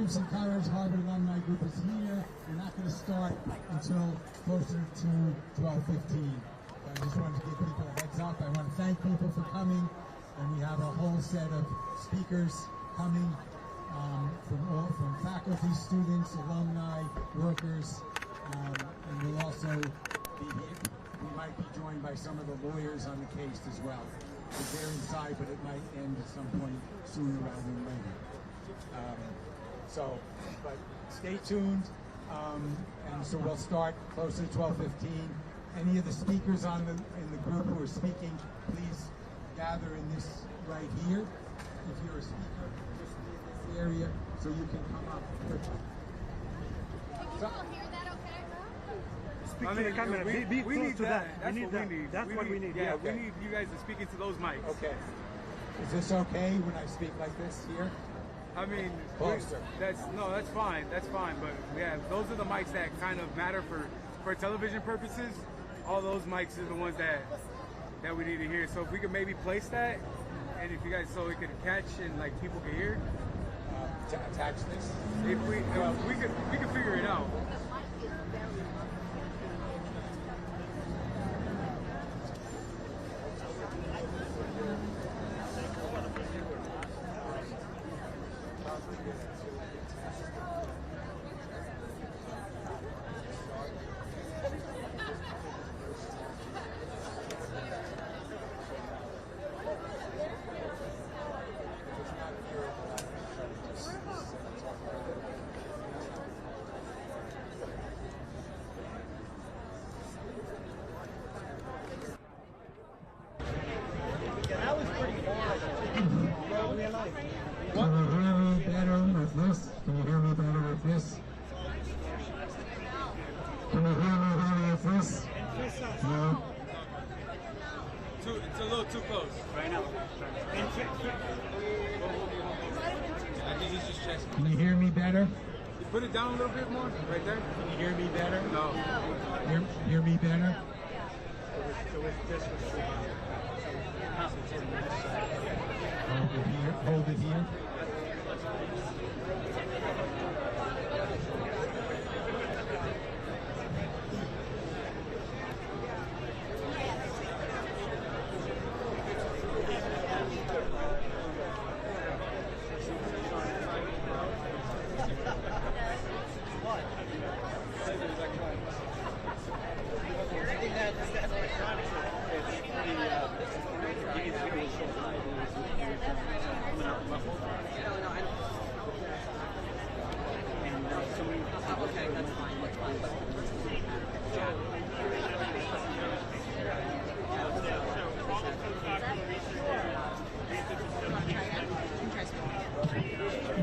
Clemson College Harvard Alumni Group is here. We're not going to start until closer to 12:15. I just wanted to give people a heads up. I want to thank people for coming, and we have a whole set of speakers coming from faculty, students, alumni, workers, and we'll also be here. We might be joined by some of the lawyers on the case as well. They're inside, but it might end at some point sooner rather than later. But stay tuned, and so we'll start closer to 12:15. Any of the speakers in the group who are speaking, please gather in this right here. If you're a speaker, just in this area so you can come up quickly. Can you all hear that okay? Speak to the camera. We need that. That's what we need. That's what we need. Yeah, okay. we need you guys to speak into those mics. Okay. Is this okay when I speak like this here? I mean, Closer. that's fine. That's fine. But yeah, those are the mics that kind of matter for television purposes. All those mics are the ones that we need to hear. So if we could maybe place that, and if you guys so it could catch and like people can hear. To attach this. If we could figure it out. Can you hear me better with this? Can you hear me better with this? Can you hear me better with this? No? It's a little too close right now. Can you hear me better? You put it down a little bit more, right there. Can you hear me better? No. Hear me better? Hold it here. Okay, that's fine. That's fine.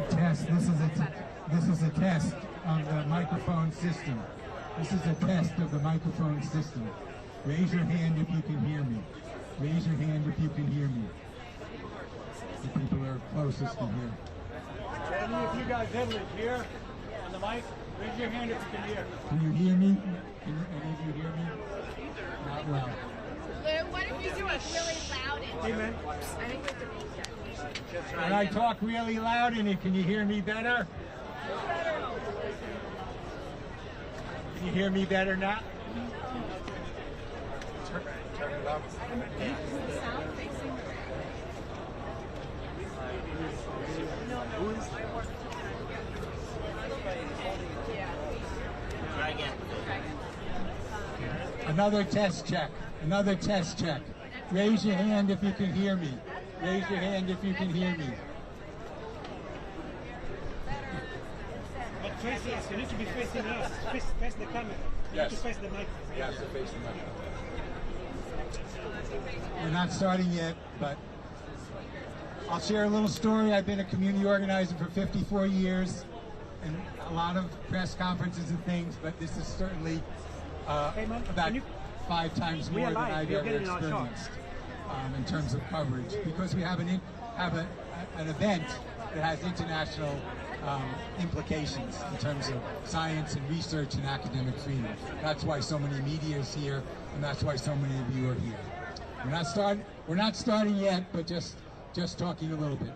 Test. This is a test of the microphone system. This is a test of the microphone system. Raise your hand if you can hear me. Raise your hand if you can hear me. The people who are closest can hear. Any of you guys heavily here on the mic, raise your hand if you can hear. Can you hear me? Can any of you hear me? Not well. What if you do it really loud? Amen. I think we have to reach that. When I talk really loud in it, can you hear me better? Can you hear me better now? Turn it up. The sound facing the Try again. Another test check. Another test check. Raise your hand if you can hear me. Raise your hand if you can hear me. But face us. You need to be facing us. Face the camera. You Yes. need to face the mic. Yes, to face the mic. We're not starting yet, but I'll share a little story. I've been a community organizer for 54 years, and a lot of press conferences and things, but this is certainly Hey, man, about can you- 5 times We more are than live. I've You're ever getting our shot. experienced in terms of coverage, because we have an event that has international implications in terms of science and research and academic freedom. That's why so many media is here, and that's why so many of you are here. We're not starting yet, but just talking a little bit.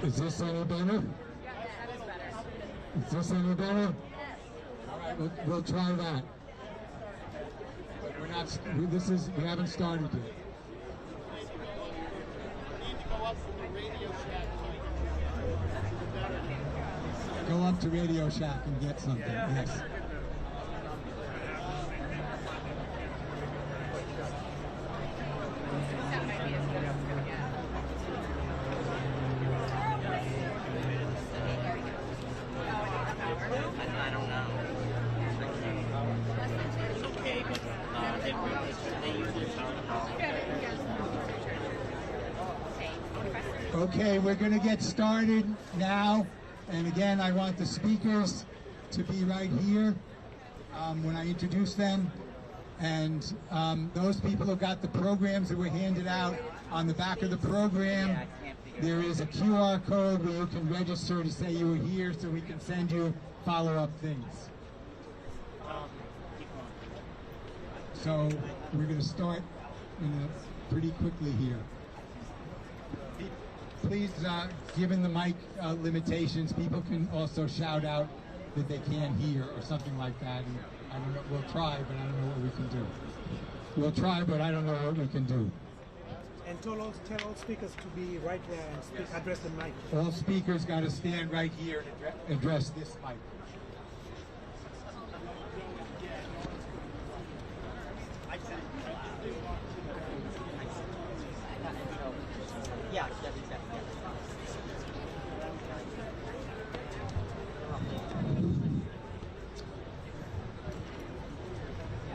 Is this any better? Yeah, that is better. Is this any better? All right, we'll try that. But we're not. We haven't started yet. Go up to Radio Shack and get something. Yes. That might be as good as it's gonna get. I don't know. It's okay, but they usually turn off. Okay, we're going to get started now. And again, I want the speakers to be right here when I introduce them. And those people who got the programs that were handed out on the back of the program, there is a QR code where you can register to say you were here so we can send you follow-up things. So we're going to start pretty quickly here. Please, given the mic limitations, people can also shout out that they can't hear or something like that. And I don't know, we'll try, but I don't know what we can do. We'll try, but I don't know what we can do. And tell all speakers to be right there and address the mic. All speakers got to stand right here and address this mic. Yeah, exactly.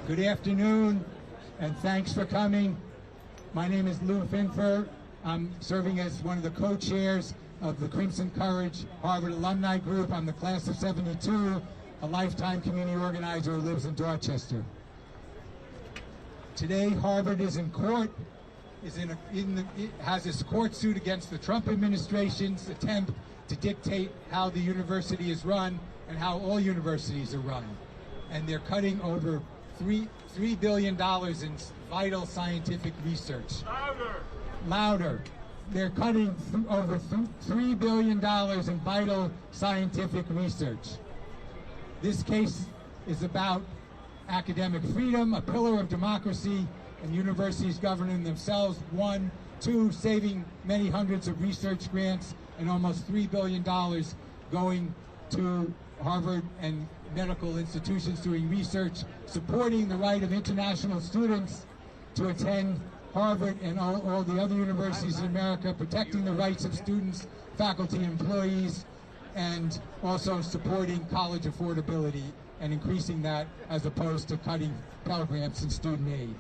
Good afternoon, and thanks for coming. My name is Lou Finfer. I'm serving as one of the co-chairs of the Crimson Courage Harvard Alumni Group. I'm the class of '72, a lifetime community organizer who lives in Dorchester. Today, Harvard is in court, it has its court suit against the Trump administration's attempt to dictate how the university is run and how all universities are run. And they're cutting over $3 billion in vital scientific research. Louder. They're cutting over $3 billion in vital scientific research. This case is about academic freedom, a pillar of democracy, and universities governing themselves. 1, 2, saving many hundreds of research grants and almost $3 billion going to Harvard and medical institutions doing research, supporting the right of international students to attend Harvard and all the other universities in America, protecting the rights of students, faculty, and employees, and also supporting college affordability and increasing that as opposed to cutting Pell Grants and student aid.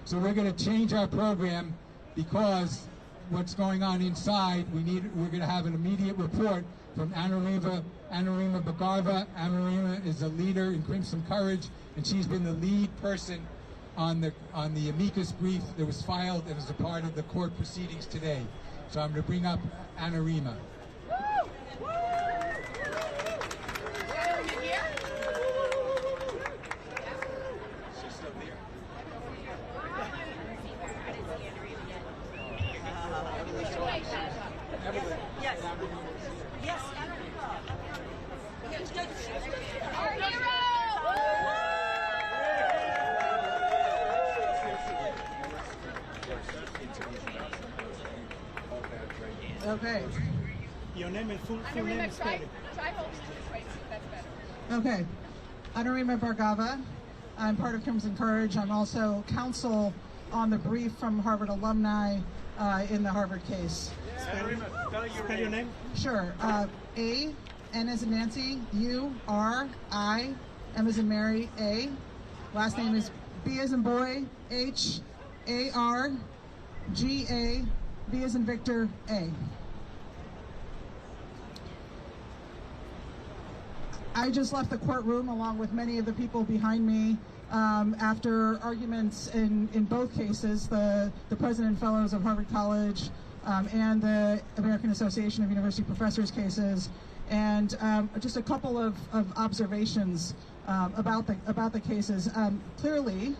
So we're going to change our program because what's going on inside, we're going to have an immediate report from Anurima Bhagarva. Anurima is a leader in Crimson Courage, and she's been the lead person on the amicus brief that was filed and is a part of the court proceedings today. So I'm going to bring up Anurima. She's still there. Yes. Yes. Our hero! Okay. Your name and full name Anurima, is try spelled. holding this way, see if that's better. Okay. Anurima Bhagarva. I'm part of Crimson Courage. I'm also counsel on the brief from Harvard alumni in the Harvard case. Spell your name. Sure. A, N as in Nancy, U, R, I, M as in Mary, A. Last name is B as in boy, H, A, R, G, A, V as in Victor, A. I just left the courtroom along with many of the people behind me after arguments in both cases, the President and Fellows of Harvard College and the American Association of University Professors cases, and just a couple of observations about the cases. Clearly,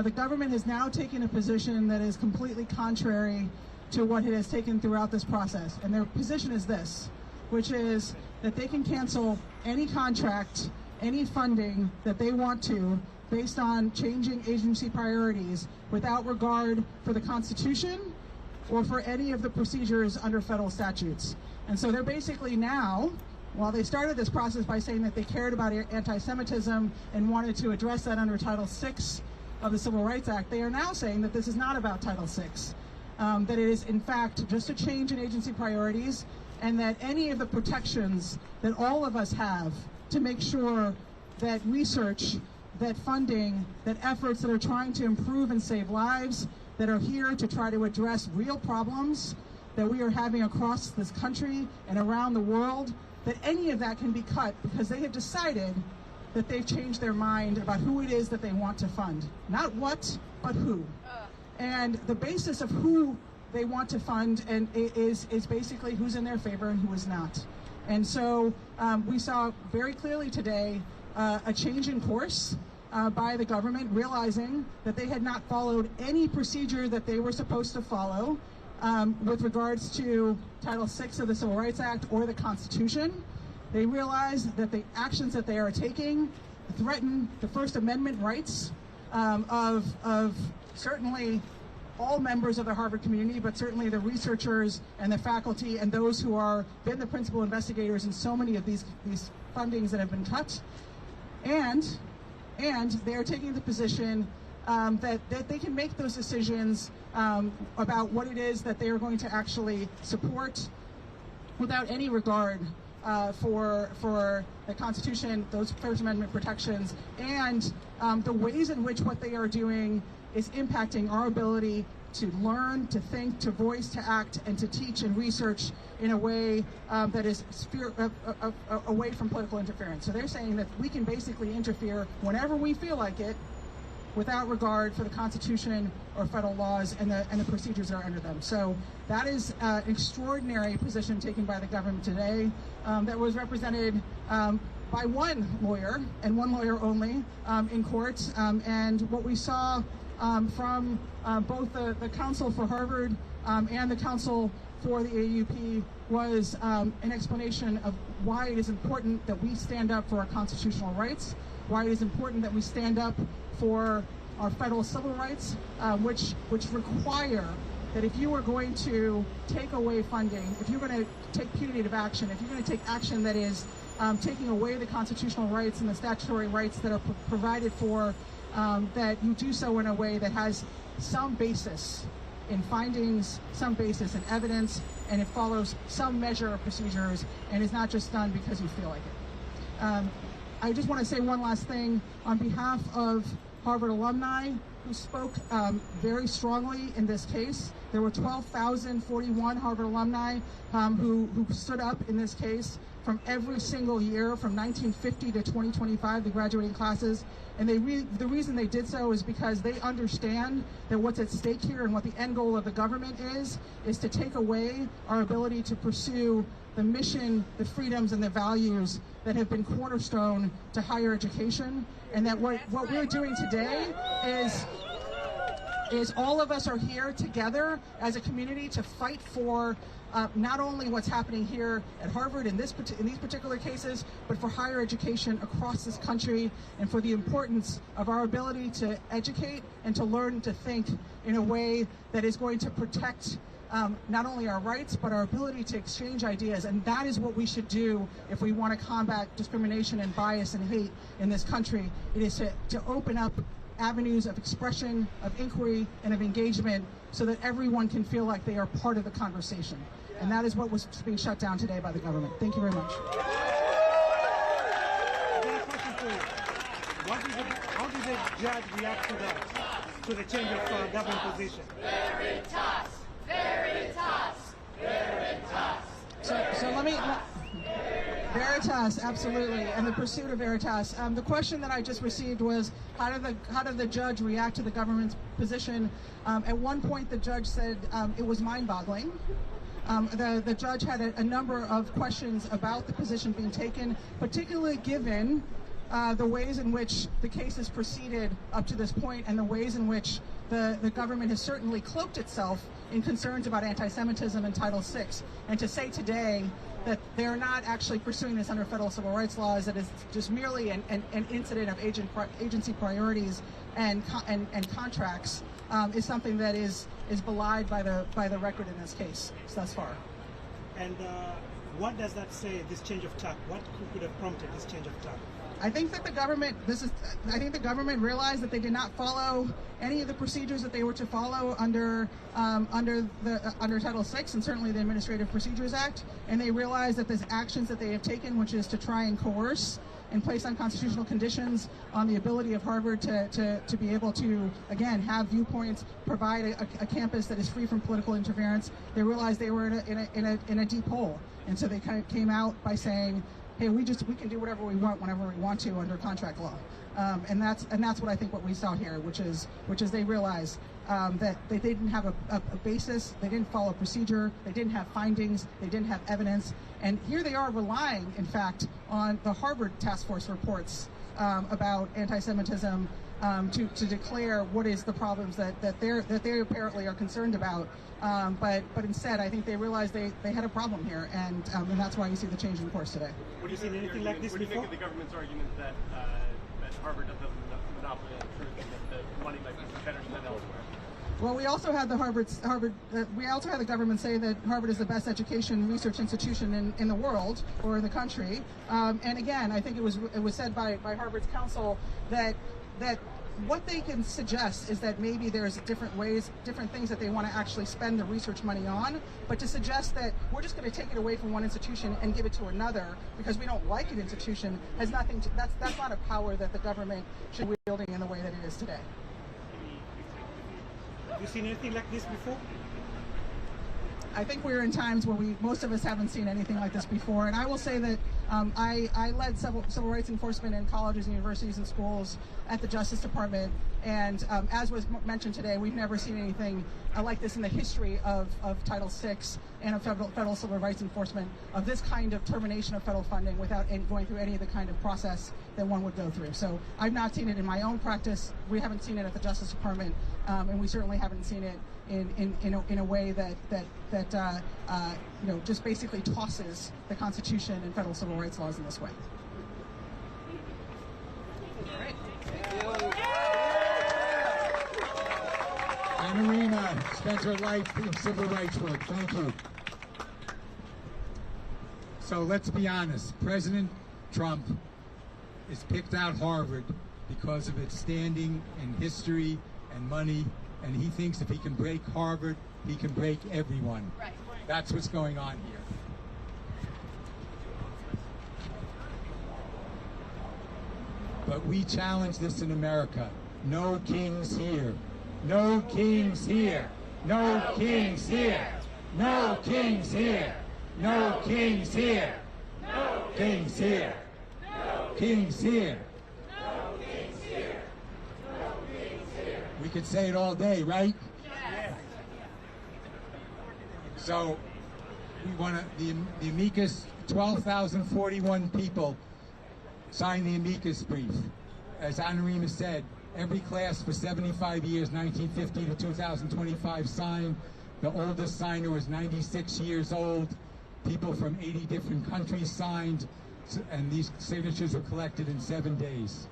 the government has now taken a position that is completely contrary to what it has taken throughout this process. And their position is this, which is that they can cancel any contract, any funding that they want to based on changing agency priorities without regard for the Constitution or for any of the procedures under federal statutes. And so they're basically now, while they started this process by saying that they cared about anti-Semitism and wanted to address that under Title VI of the Civil Rights Act, they are now saying that this is not about Title VI, that it is in fact just a change in agency priorities, and that any of the protections that all of us have to make sure that research, that funding, that efforts that are trying to improve and save lives, that are here to try to address real problems that we are having across this country and around the world, that any of that can be cut because they have decided that they've changed their mind about who it is that they want to fund. Not what, but who. And the basis of who they want to fund is basically who's in their favor and who is not. And so we saw very clearly today a change in course by the government, realizing that they had not followed any procedure that they were supposed to follow with regards to Title VI of the Civil Rights Act or the Constitution. They realized that the actions that they are taking threaten the First Amendment rights of certainly all members of the Harvard community, but certainly the researchers and the faculty and those who are been the principal investigators in so many of these fundings that have been cut. And they are taking the position that they can make those decisions about what it is that they are going to actually support without any regard for the Constitution, those First Amendment protections, and the ways in which what they are doing is impacting our ability to learn, to think, to voice, to act, and to teach and research in a way that is away from political interference. So they're saying that we can basically interfere whenever we feel like it, without regard for the Constitution or federal laws and the procedures that are under them. So that is an extraordinary position taken by the government today that was represented by one lawyer and one lawyer only in court. And what we saw from both the counsel for Harvard and the counsel for the AUP was an explanation of why it is important that we stand up for our constitutional rights, why it is important that we stand up for our federal civil rights, which require that if you are going to take away funding, if you're going to take punitive action, if you're going to take action that is taking away the constitutional rights and the statutory rights that are provided for, that you do so in a way that has some basis in findings, some basis in evidence, and it follows some measure of procedures and is not just done because you feel like it. I just want to say one last thing on behalf of Harvard alumni who spoke very strongly in this case. There were 12,041 Harvard alumni who stood up in this case from every single year from 1950 to 2025, the graduating classes. And the reason they did so is because they understand that what's at stake here and what the end goal of the government is to take away our ability to pursue the mission, the freedoms, and the values that have been cornerstone to higher education. And that what we're doing today is all of us are here together as a community to fight for not only what's happening here at Harvard in these particular cases, but for higher education across this country, and for the importance of our ability to educate and to learn and to think in a way that is going to protect not only our rights, but our ability to exchange ideas. And that is what we should do if we want to combat discrimination and bias and hate in this country. It is to open up avenues of expression, of inquiry, and of engagement so that everyone can feel like they are part of the conversation. And that is what was being shut down today by the government. Thank you very much. I got a question for you. How did the judge react to that, to the change of government position? Veritas! Veritas! Veritas! So let me... Veritas, absolutely, and the pursuit of Veritas. The question that I just received was, how did the judge react to the government's position? At one point, the judge said it was mind-boggling. The judge had a number of questions about the position being taken, particularly given the ways in which the case has proceeded up to this point and the ways in which the government has certainly cloaked itself in concerns about anti-Semitism and Title VI. And to say today that they're not actually pursuing this under federal civil rights laws, that is just merely an incident of agency priorities and contracts, is something that is belied by the record in this case thus far. And what does that say, this change of tack? What could have prompted this change of tack? I think that the government realized that they did not follow any of the procedures that they were to follow under Title VI and certainly the Administrative Procedures Act, and they realized that the actions that they have taken, which is to try and coerce and place unconstitutional conditions on the ability of Harvard to be able to, again, have viewpoints, provide a campus that is free from political interference. They realized they were in a deep hole, and so they kind of came out by saying, hey, we can do whatever we want whenever we want to under contract law, and that's what I think what we saw here, which is they realized that they didn't have a basis, they didn't follow procedure, they didn't have findings, they didn't have evidence, and here they are relying, in fact, on the Harvard task force reports about anti-Semitism to declare what is the problems that they apparently are concerned about. But instead, I think they realized they had a problem here, and that's why you see the change in course today. Would you seen anything like this before? What do you think of the government's argument that Harvard doesn't have a monopoly on truth and that the money might be better spent elsewhere? Well, we also had we also had the government say that Harvard is the best education research institution in the world or in the country. And again, I think it was said by Harvard's counsel that what they can suggest is that maybe there's different things that they want to actually spend the research money on, but to suggest that we're just going to take it away from one institution and give it to another because we don't like an institution has nothing to, that's not a power that the government should be wielding in the way that it is today. Have you seen anything like this before? I think we're in times where most of us haven't seen anything like this before. And I will say that I led civil rights enforcement in colleges and universities and schools at the Justice Department. And as was mentioned today, we've never seen anything like this in the history of Title VI and of federal civil rights enforcement, of this kind of termination of federal funding without going through any of the kind of process that one would go through. So I've not seen it in my own practice. We haven't seen it at the Justice Department, and we certainly haven't seen it in a way that just basically tosses the Constitution and federal civil rights laws in this way. Anna spent her life in civil rights work. Thank you. So let's be honest. President Trump has picked out Harvard because of its standing and history and money, and he thinks if he can break Harvard, he can break everyone. Right. That's what's going on here. But we challenge this in America. No kings here. No kings here. No kings here. No kings here. No kings here. No kings here. No kings here. No kings here. No kings here. We could say it all day, right? Yes. So we want to, the amicus, 12,041 people signed the amicus brief. As Anna said, every class for 75 years, 1950 to 2025, signed. The oldest signer was 96 years old. People from 80 different countries signed, and these signatures were collected in 7 days.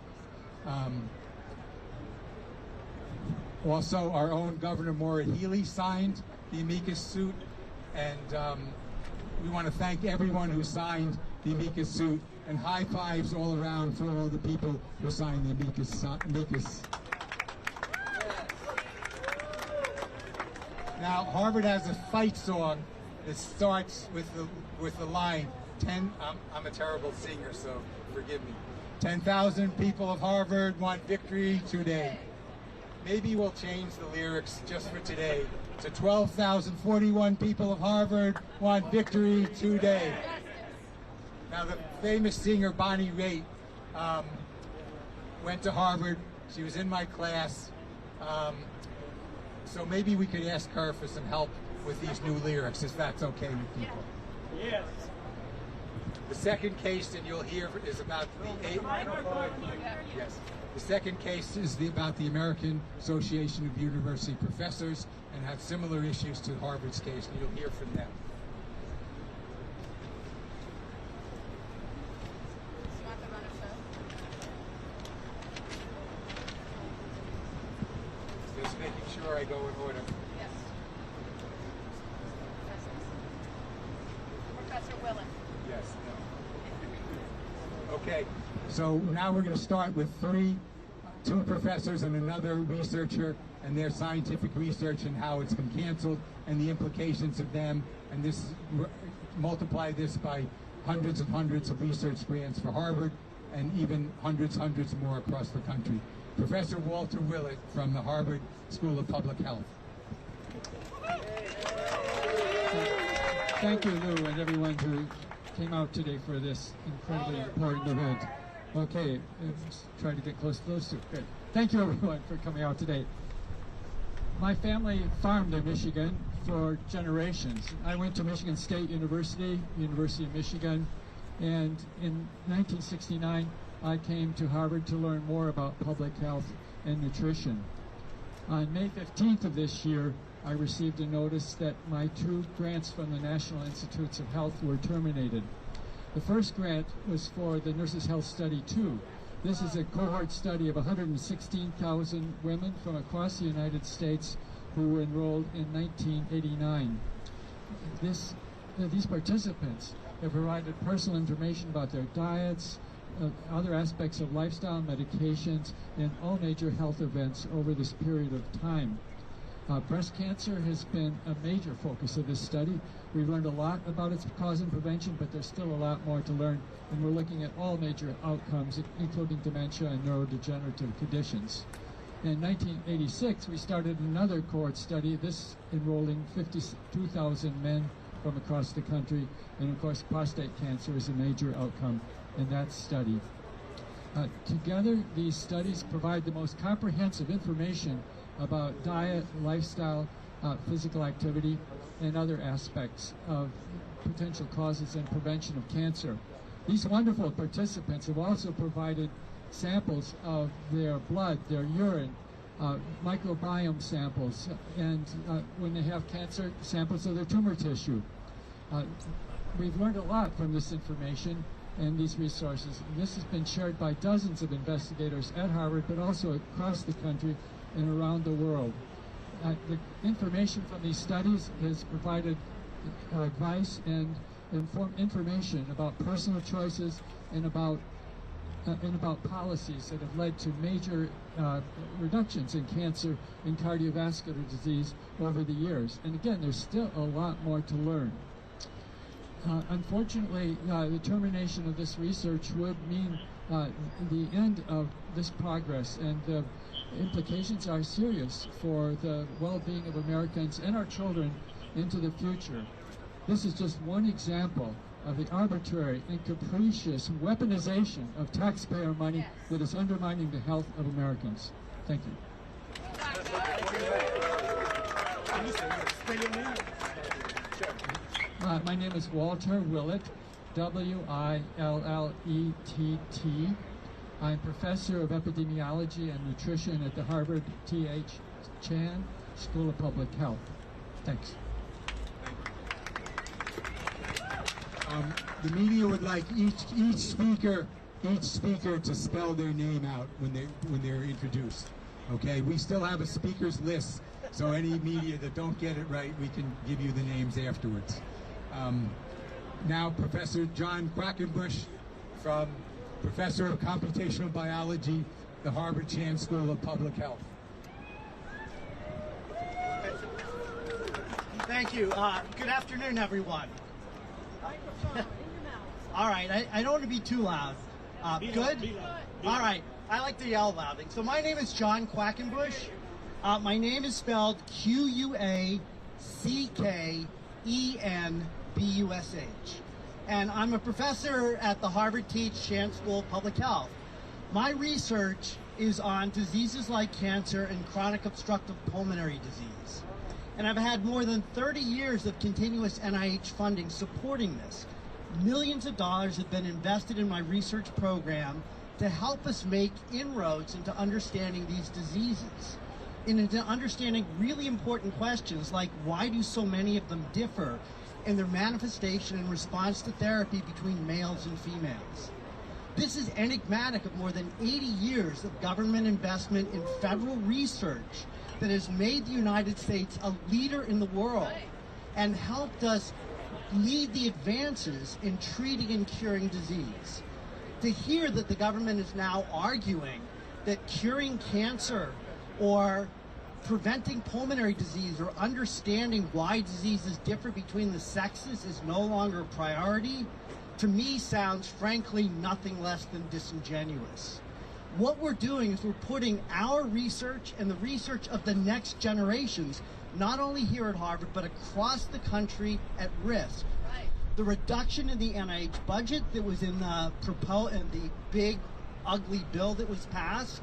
Also, our own Governor Maura Healey signed the amicus suit, and we want to thank everyone who signed the amicus suit, and high fives all around for all the people who signed the amicus. Now, Harvard has a fight song that starts with the line, I'm a terrible singer, so forgive me. 10,000 people of Harvard want victory today. Maybe we'll change the lyrics just for today to 12,041 people of Harvard want victory today. Now, the famous singer Bonnie Raitt went to Harvard. She was in my class. So maybe we could ask her for some help with these new lyrics, if that's okay with people. Yes. The second case, and you'll hear, is about the The second case is about the American Association of University Professors and have similar issues to Harvard's case, and you'll hear from them. Just making sure I go in order. Yes. Professor Willett. Yes, no. Okay, so now we're going to start with two professors and another researcher and their scientific research and how it's been canceled and the implications of them, and this multiply this by hundreds of research grants for Harvard and even hundreds more across the country. Professor Walter Willett from the Harvard School of Public Health. Thank you, Lou, and everyone who came out today for this incredibly important event. Okay, let's try to get close to those two. Good. Thank you, everyone, for coming out today. My family farmed in Michigan for generations. I went to Michigan State University, University of Michigan, and in 1969, I came to Harvard to learn more about public health and nutrition. On May 15th of this year, I received a notice that my 2 grants from the National Institutes of Health were terminated. The first grant was for the Nurses Health Study 2. This is a cohort study of 116,000 women from across the United States who were enrolled in 1989. These participants have provided personal information about their diets, other aspects of lifestyle, medications, and all major health events over this period of time. Breast cancer has been a major focus of this study. We've learned a lot about its cause and prevention, but there's still a lot more to learn, and we're looking at all major outcomes, including dementia and neurodegenerative conditions. In 1986, we started another cohort study, this enrolling 52,000 men from across the country, and of course prostate cancer is a major outcome in that study. Together, these studies provide the most comprehensive information about diet, lifestyle, physical activity, and other aspects of potential causes and prevention of cancer. These wonderful participants have also provided samples of their blood, their urine, microbiome samples, and when they have cancer, samples of their tumor tissue. We've learned a lot from this information and these resources. This has been shared by dozens of investigators at Harvard, but also across the country and around the world. The information from these studies has provided advice and information about personal choices and about policies that have led to major reductions in cancer and cardiovascular disease over the years. And again, there's still a lot more to learn. Unfortunately, the termination of this research would mean the end of this progress, and the implications are serious for the well-being of Americans and our children into the future. This is just one example of the arbitrary and capricious weaponization of taxpayer money that is undermining the health of Americans. Thank you. My name is Walter Willett, W-I-L-L-E-T-T. I'm professor of epidemiology and nutrition at the Harvard T.H. Chan School of Public Health. Thanks. The media would like each speaker to spell their name out when they're introduced. Okay, we still have a speakers list, so any media that don't get it right, we can give you the names afterwards. Now, Professor John Quackenbush, Professor of Computational Biology, the Harvard Chan School of Public Health. Thank you. Good afternoon, everyone. All right, I don't want to be too loud. Good? All right, I like to yell loud. So my name is John Quackenbush. My name is spelled Quackenbush. And I'm a professor at the Harvard T.H. Chan School of Public Health. My research is on diseases like cancer and chronic obstructive pulmonary disease. And I've had more than 30 years of continuous NIH funding supporting this. Millions of dollars have been invested in my research program to help us make inroads into understanding these diseases, and into understanding really important questions like why do so many of them differ in their manifestation and response to therapy between males and females. This is enigmatic of more than 80 years of government investment in federal research that has made the United States a leader in the world and helped us lead the advances in treating and curing disease. To hear that the government is now arguing that curing cancer or preventing pulmonary disease or understanding why diseases differ between the sexes is no longer a priority, to me sounds frankly nothing less than disingenuous. What we're doing is we're putting our research and the research of the next generations, not only here at Harvard, but across the country, at risk. The reduction in the NIH budget that was in the big, ugly bill that was passed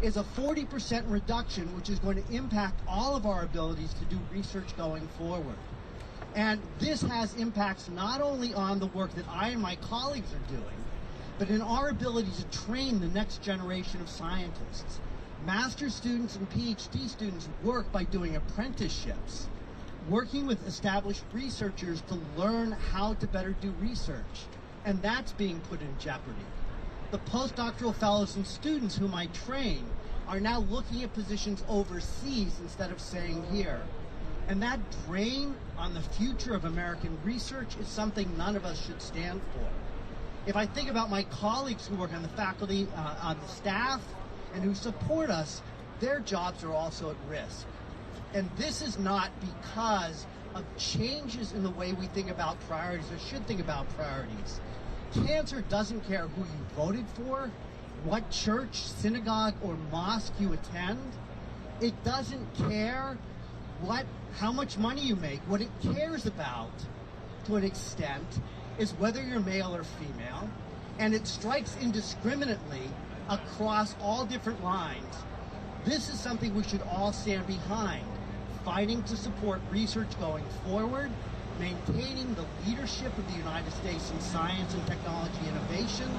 is a 40% reduction, which is going to impact all of our abilities to do research going forward. And this has impacts not only on the work that I and my colleagues are doing, but in our ability to train the next generation of scientists. Master's students and PhD students work by doing apprenticeships, working with established researchers to learn how to better do research, and that's being put in jeopardy. The postdoctoral fellows and students whom I train are now looking at positions overseas instead of staying here. And that drain on the future of American research is something none of us should stand for. If I think about my colleagues who work on the faculty, on the staff, and who support us, their jobs are also at risk. And this is not because of changes in the way we think about priorities or should think about priorities. Cancer doesn't care who you voted for, what church, synagogue, or mosque you attend. It doesn't care how much money you make. What it cares about, to an extent, is whether you're male or female, and it strikes indiscriminately across all different lines. This is something we should all stand behind, fighting to support research going forward, maintaining the leadership of the United States in science and technology innovation,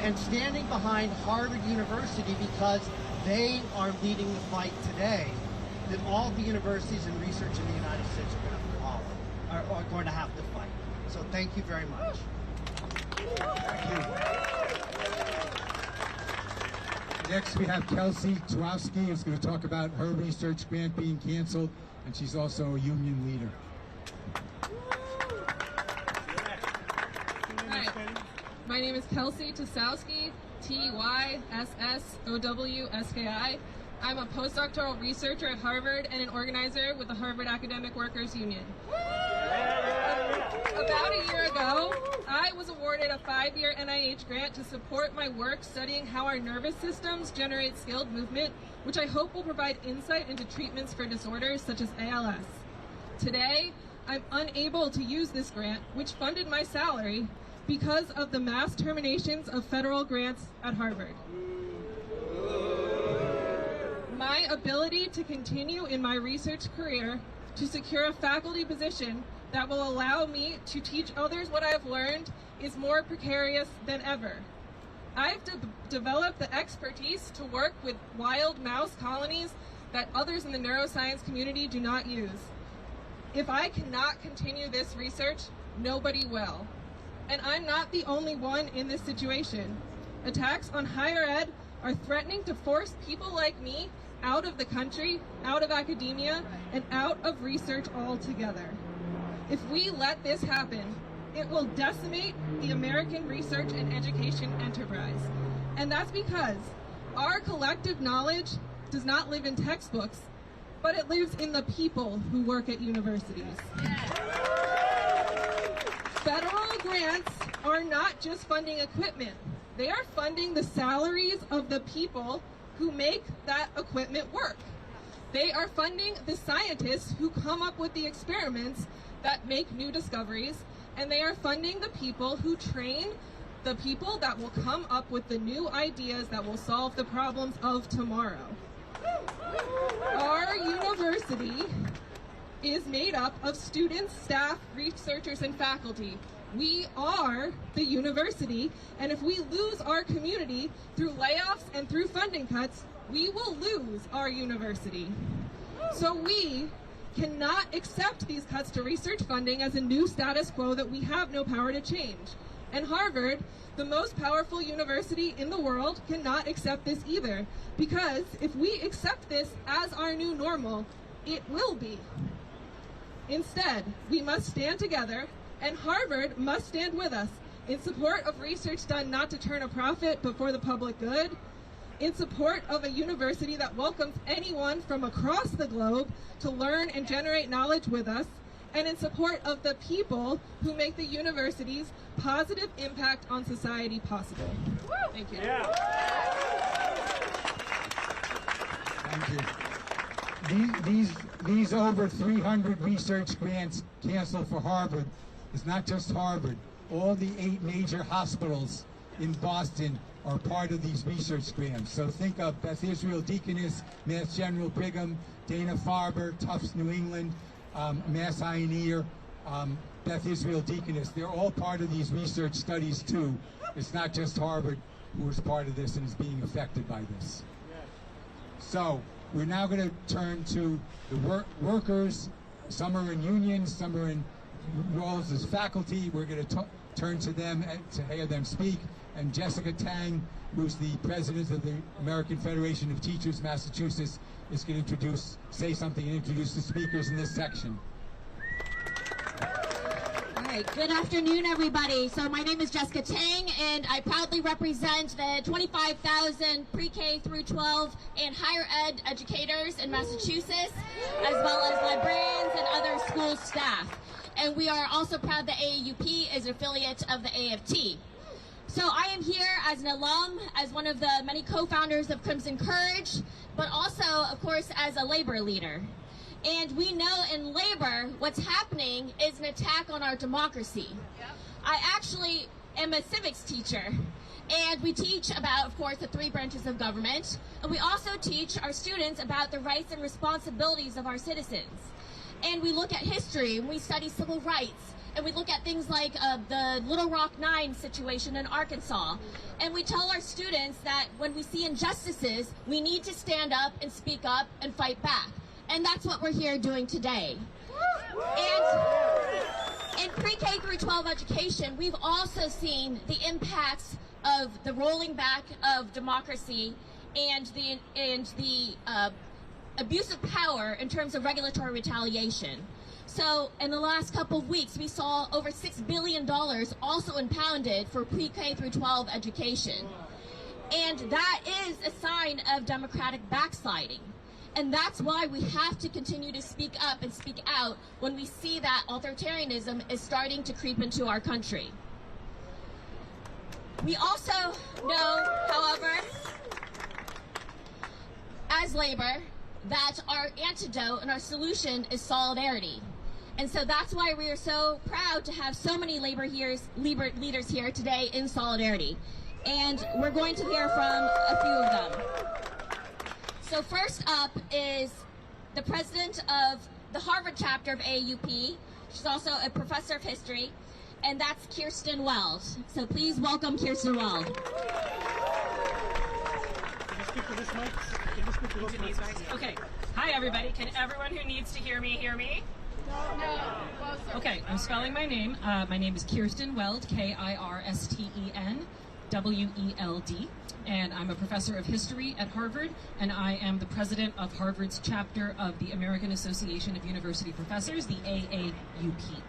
and standing behind Harvard University because they are leading the fight today that all the universities and research in the United States are going to follow, are going to have to fight. So thank you very much. Thank you. Next, we have Kelsey Twowski, who's going to talk about her research grant being canceled, and she's also a union leader. Hi, my name is Kelsey Twowski, T-Y-S-S-O-W-S-K-I. I'm a postdoctoral researcher at Harvard and an organizer with the Harvard Academic Workers Union. About a year ago, I was awarded a 5-year NIH grant to support my work studying how our nervous systems generate skilled movement, which I hope will provide insight into treatments for disorders such as ALS. Today, I'm unable to use this grant, which funded my salary, because of the mass terminations of federal grants at Harvard. My ability to continue in my research career, to secure a faculty position that will allow me to teach others what I've learned, is more precarious than ever. I've developed the expertise to work with wild mouse colonies that others in the neuroscience community do not use. If I cannot continue this research, nobody will. And I'm not the only one in this situation. Attacks on higher ed are threatening to force people like me out of the country, out of academia, and out of research altogether. If we let this happen, it will decimate the American research and education enterprise. And that's because our collective knowledge does not live in textbooks, but it lives in the people who work at universities. Federal grants are not just funding equipment. They are funding the salaries of the people who make that equipment work. They are funding the scientists who come up with the experiments that make new discoveries, and they are funding the people who train the people that will come up with the new ideas that will solve the problems of tomorrow. Our university is made up of students, staff, researchers, and faculty, We are the university, and if we lose our community through layoffs and through funding cuts, we will lose our university. So we cannot accept these cuts to research funding as a new status quo that we have no power to change. And Harvard, the most powerful university in the world, cannot accept this either, because if we accept this as our new normal, it will be. Instead, we must stand together, and Harvard must stand with us in support of research done not to turn a profit but for the public good, in support of a university that welcomes anyone from across the globe to learn and generate knowledge with us, and in support of the people who make the university's positive impact on society possible. Thank you. Thank you. These over 300 research grants canceled for Harvard is not just Harvard. All the 8 major hospitals in Boston are part of these research grants. So think of Beth Israel Deaconess, Mass General Brigham, Dana-Farber, Tufts New England, Mass Ioneer, Beth Israel Deaconess. They're all part of these research studies too. It's not just Harvard who is part of this and is being affected by this. So we're now going to turn to the workers. Some are in unions, some are in roles as faculty. We're going to turn to them to hear them speak. And Jessica Tang, who's the president of the American Federation of Teachers, Massachusetts, is going to say something and introduce the speakers in this section. All right, good afternoon, everybody. So my name is Jessica Tang, and I proudly represent the 25,000 pre-K through 12 and higher ed educators in Massachusetts, as well as librarians and other school staff. And we are also proud that AAUP is an affiliate of the AFT. So I am here as an alum, as one of the many co-founders of Crimson Courage, but also, of course, as a labor leader. And we know in labor, what's happening is an attack on our democracy. I actually am a civics teacher, and we teach about, of course, the 3 branches of government, and we also teach our students about the rights and responsibilities of our citizens. And we look at history, and we study civil rights, and we look at things like the Little Rock 9 situation in Arkansas. And we tell our students that when we see injustices, we need to stand up and speak up and fight back. And that's what we're here doing today. And in pre-K through 12 education, we've also seen the impacts of the rolling back of democracy and the abuse of power in terms of regulatory retaliation. So in the last couple of weeks, we saw over $6 billion also impounded for pre-K through 12 education. And that is a sign of democratic backsliding. And that's why we have to continue to speak up and speak out when we see that authoritarianism is starting to creep into our country. We also know, however, as labor, that our antidote and our solution is solidarity. And so that's why we are so proud to have so many labor leaders here today in solidarity. And we're going to hear from a few of them. So first up is the president of the Harvard chapter of AAUP. She's also a professor of history, and that's Kirsten Weld. So please welcome Kirsten Weld. Can you speak to this mic? Can you speak to those mics? Okay. Hi, everybody. Can everyone who needs to hear me hear me? No. Okay, I'm spelling my name. My name is Kirsten Weld, Kirsten Weld, and I'm a professor of history at Harvard, and I am the president of Harvard's chapter of the American Association of University Professors, the AAUP.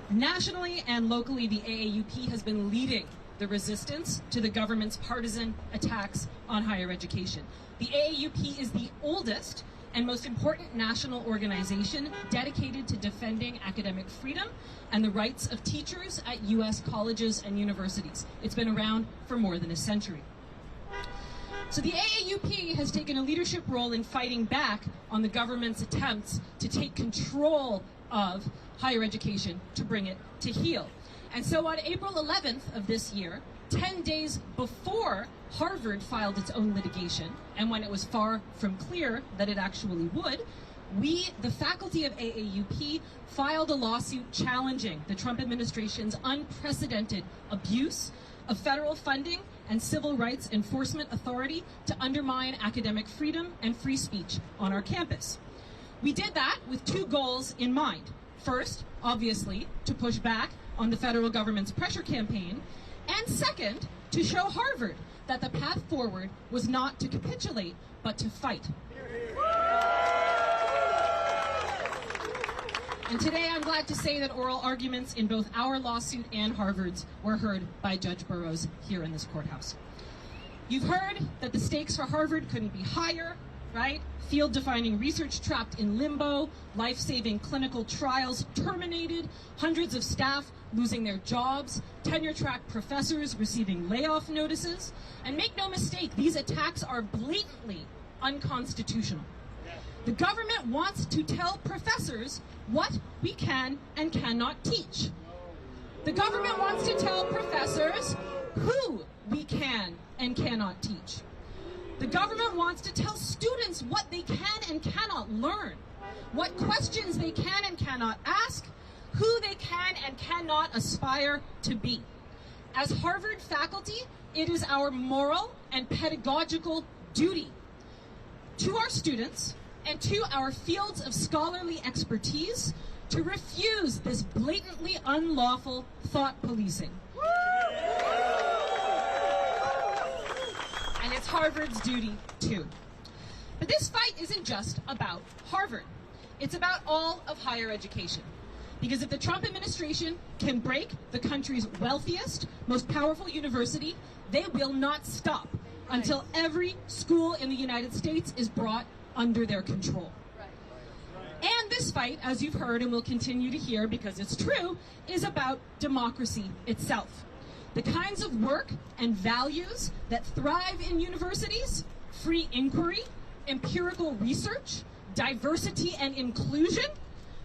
Nationally and locally, the AAUP has been leading the resistance to the government's partisan attacks on higher education. The AAUP is the oldest and most important national organization dedicated to defending academic freedom and the rights of teachers at U.S. colleges and universities. It's been around for more than a century. So the AAUP has taken a leadership role in fighting back on the government's attempts to take control of higher education to bring it to heel. And so on April 11th of this year, 10 days before Harvard filed its own litigation, and when it was far from clear that it actually would, we, the faculty of AAUP, filed a lawsuit challenging the Trump administration's unprecedented abuse of federal funding and civil rights enforcement authority to undermine academic freedom and free speech on our campus. We did that with two goals in mind. First, obviously, to push back on the federal government's pressure campaign, and second, to show Harvard that the path forward was not to capitulate, but to fight. And today I'm glad to say that oral arguments in both our lawsuit and Harvard's were heard by Judge Burroughs here in this courthouse. You've heard that the stakes for Harvard couldn't be higher, right? Field-defining research trapped in limbo, life-saving clinical trials terminated, hundreds of staff losing their jobs, tenure-track professors receiving layoff notices. And make no mistake, these attacks are blatantly unconstitutional. The government wants to tell professors what we can and cannot teach. The government wants to tell professors who we can and cannot teach. The government wants to tell students what they can and cannot learn, what questions they can and cannot ask, who they can and cannot aspire to be. As Harvard faculty, it is our moral and pedagogical duty to our students and to our fields of scholarly expertise to refuse this blatantly unlawful thought policing. And it's Harvard's duty too. But this fight isn't just about Harvard. It's about all of higher education. Because if the Trump administration can break the country's wealthiest, most powerful university, they will not stop until every school in the United States is brought under their control. And this fight, as you've heard and will continue to hear because it's true, is about democracy itself. The kinds of work and values that thrive in universities, free inquiry, empirical research, diversity and inclusion,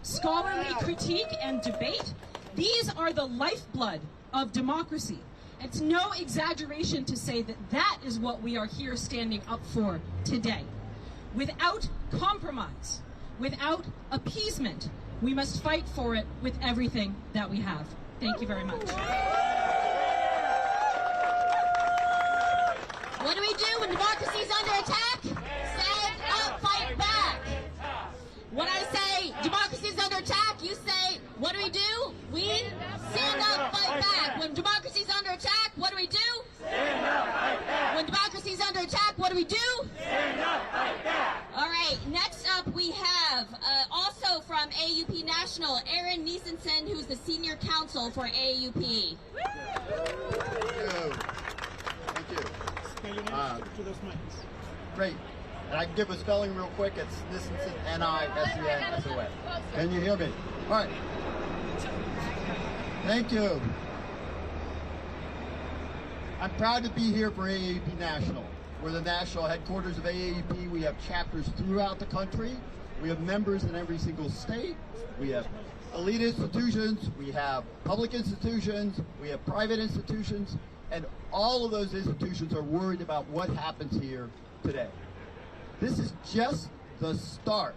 scholarly critique and debate, these are the lifeblood of democracy. It's no exaggeration to say that that is what we are here standing up for today. Without compromise, without appeasement, we must fight for it with everything that we have. Thank you very much. What do we do when democracy is under attack? Stand up, fight back. When I say democracy is under attack, you say, what do? We stand up, fight back. When democracy is under attack, what do? Stand up, fight back. When democracy is under attack, what do? Stand up, fight back. All right, next up we have also from AAUP National, Aaron Niesenson, who's the senior counsel for AAUP. Thank you. Great. And I can give a spelling real quick. It's Nisenson, N-I-S-E-N-S-O-N. Can you hear me? All right. Thank you. I'm proud to be here for AAUP National. We're the national headquarters of AAUP. We have chapters throughout the country. We have members in every single state. We have elite institutions. We have public institutions. We have private institutions. And all of those institutions are worried about what happens here today. This is just the start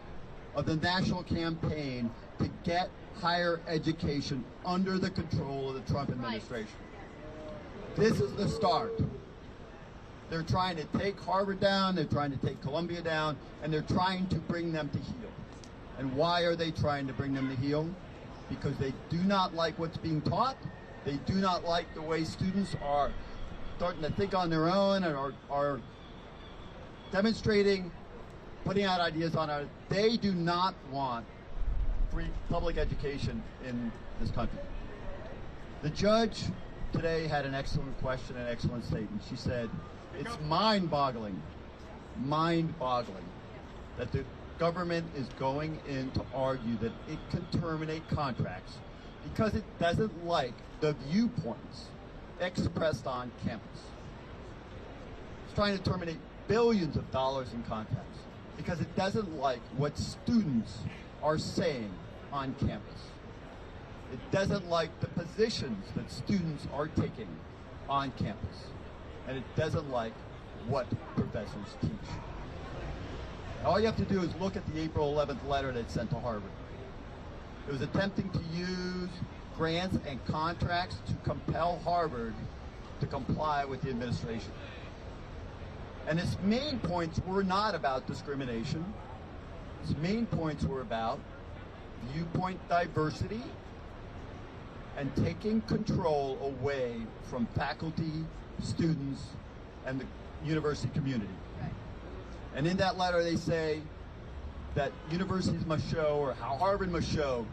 of the national campaign to get higher education under the control of the Trump administration. This is the start. They're trying to take Harvard down, they're trying to take Columbia down, and they're trying to bring them to heel. And why are they trying to bring them to heel? Because they do not like what's being taught. They do not like the way students are starting to think on their own and are demonstrating, putting out ideas on our. They do not want free public education in this country. The judge today had an excellent question, an excellent statement. She said, it's mind-boggling that the government is going in to argue that it can terminate contracts because it doesn't like the viewpoints expressed on campus. It's trying to terminate billions of dollars in contracts because it doesn't like what students are saying on campus. It doesn't like the positions that students are taking on campus. And it doesn't like what professors teach. All you have to do is look at the April 11th letter they sent to Harvard. It was attempting to use grants and contracts to compel Harvard to comply with the administration. And its main points were not about discrimination. Its main points were about viewpoint diversity and taking control away from faculty, students, and the university community. And in that letter they say that universities must show, or how Harvard must show,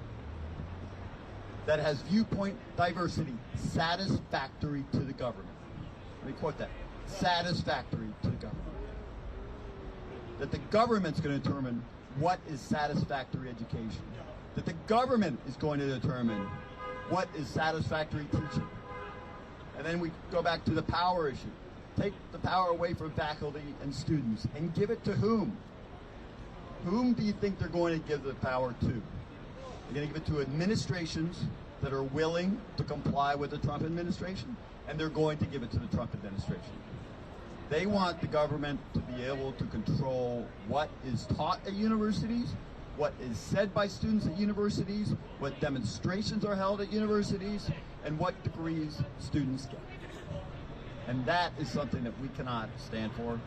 that has viewpoint diversity satisfactory to the government. Let me quote that. Satisfactory to the government. That the government's going to determine what is satisfactory education. That the government is going to determine what is satisfactory teaching. And then we go back to the power issue. Take the power away from faculty and students and give it to whom? Whom do you think they're going to give the power to? They're going to give it to administrations that are willing to comply with the Trump administration, and they're going to give it to the Trump administration. They want the government to be able to control what is taught at universities, what is said by students at universities, what demonstrations are held at universities, and what degrees students get. And that is something that we cannot stand for.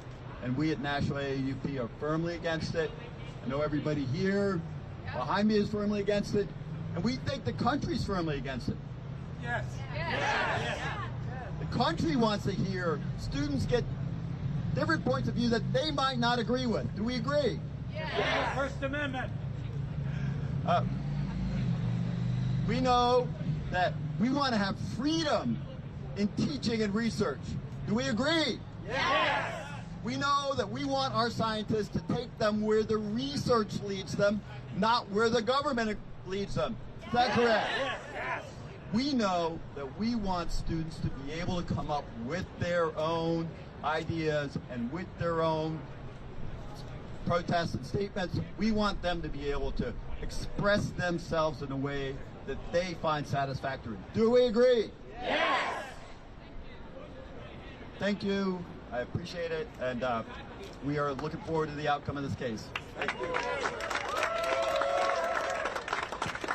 And we at National AAUP are firmly against it. I know everybody here behind me is firmly against it. And we think the country's firmly against it. Yes. Yes. The country wants to hear students get different points of view that they might not agree with. Do we agree? Yes. First Amendment. We know that we want to have freedom in teaching and research. Do we agree? Yes. We know that we want our scientists to take them where the research leads them, not where the government leads them. Is that correct? Yes. We know that we want students to be able to come up with their own ideas and with their own protests and statements. We want them to be able to express themselves in a way that they find satisfactory. Do we agree? Yes. Thank you. I appreciate it, and we are looking forward to the outcome of this case. Thank you.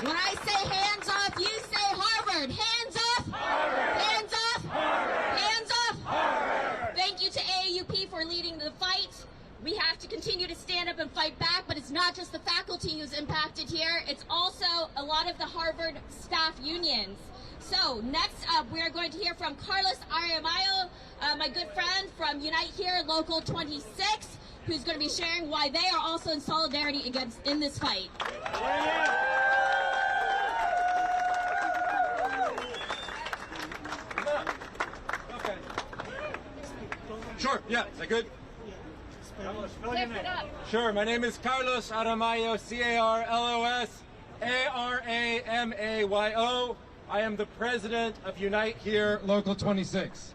When I say hands off, you say Harvard. Hands off. Harvard. Hands off. Harvard. Hands off. Harvard. Thank you to AAUP for leading the fight. We have to continue to stand up and fight back, but it's not just the faculty who's impacted here. It's also a lot of the Harvard staff unions. So next up, we are going to hear from Carlos Aramayo, my good friend from Unite Here, Local 26, who's going to be sharing why they are also in solidarity in this fight. Okay. Sure, yeah, is that good? Lift it up. Sure, my name is Carlos Aramayo, C-A-R-L-O-S A-R-A-M-A-Y-O. I am the president of Unite Here, Local 26.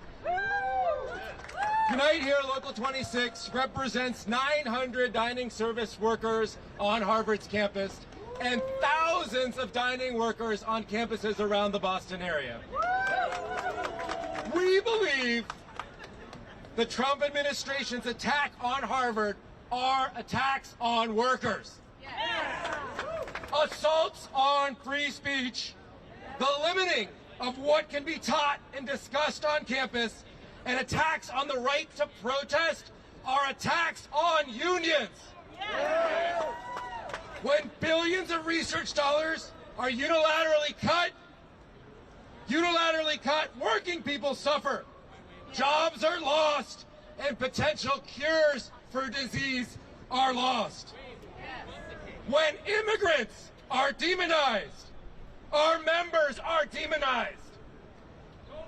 Unite Here, Local 26 represents 900 dining service workers on Harvard's campus and thousands of dining workers on campuses around the Boston area. We believe the Trump administration's attack on Harvard are attacks on workers. Assaults on free speech, the limiting of what can be taught and discussed on campus, and attacks on the right to protest are attacks on unions. When billions of research dollars are unilaterally cut, working people suffer. Jobs are lost, and potential cures for disease are lost. When immigrants are demonized, our members are demonized.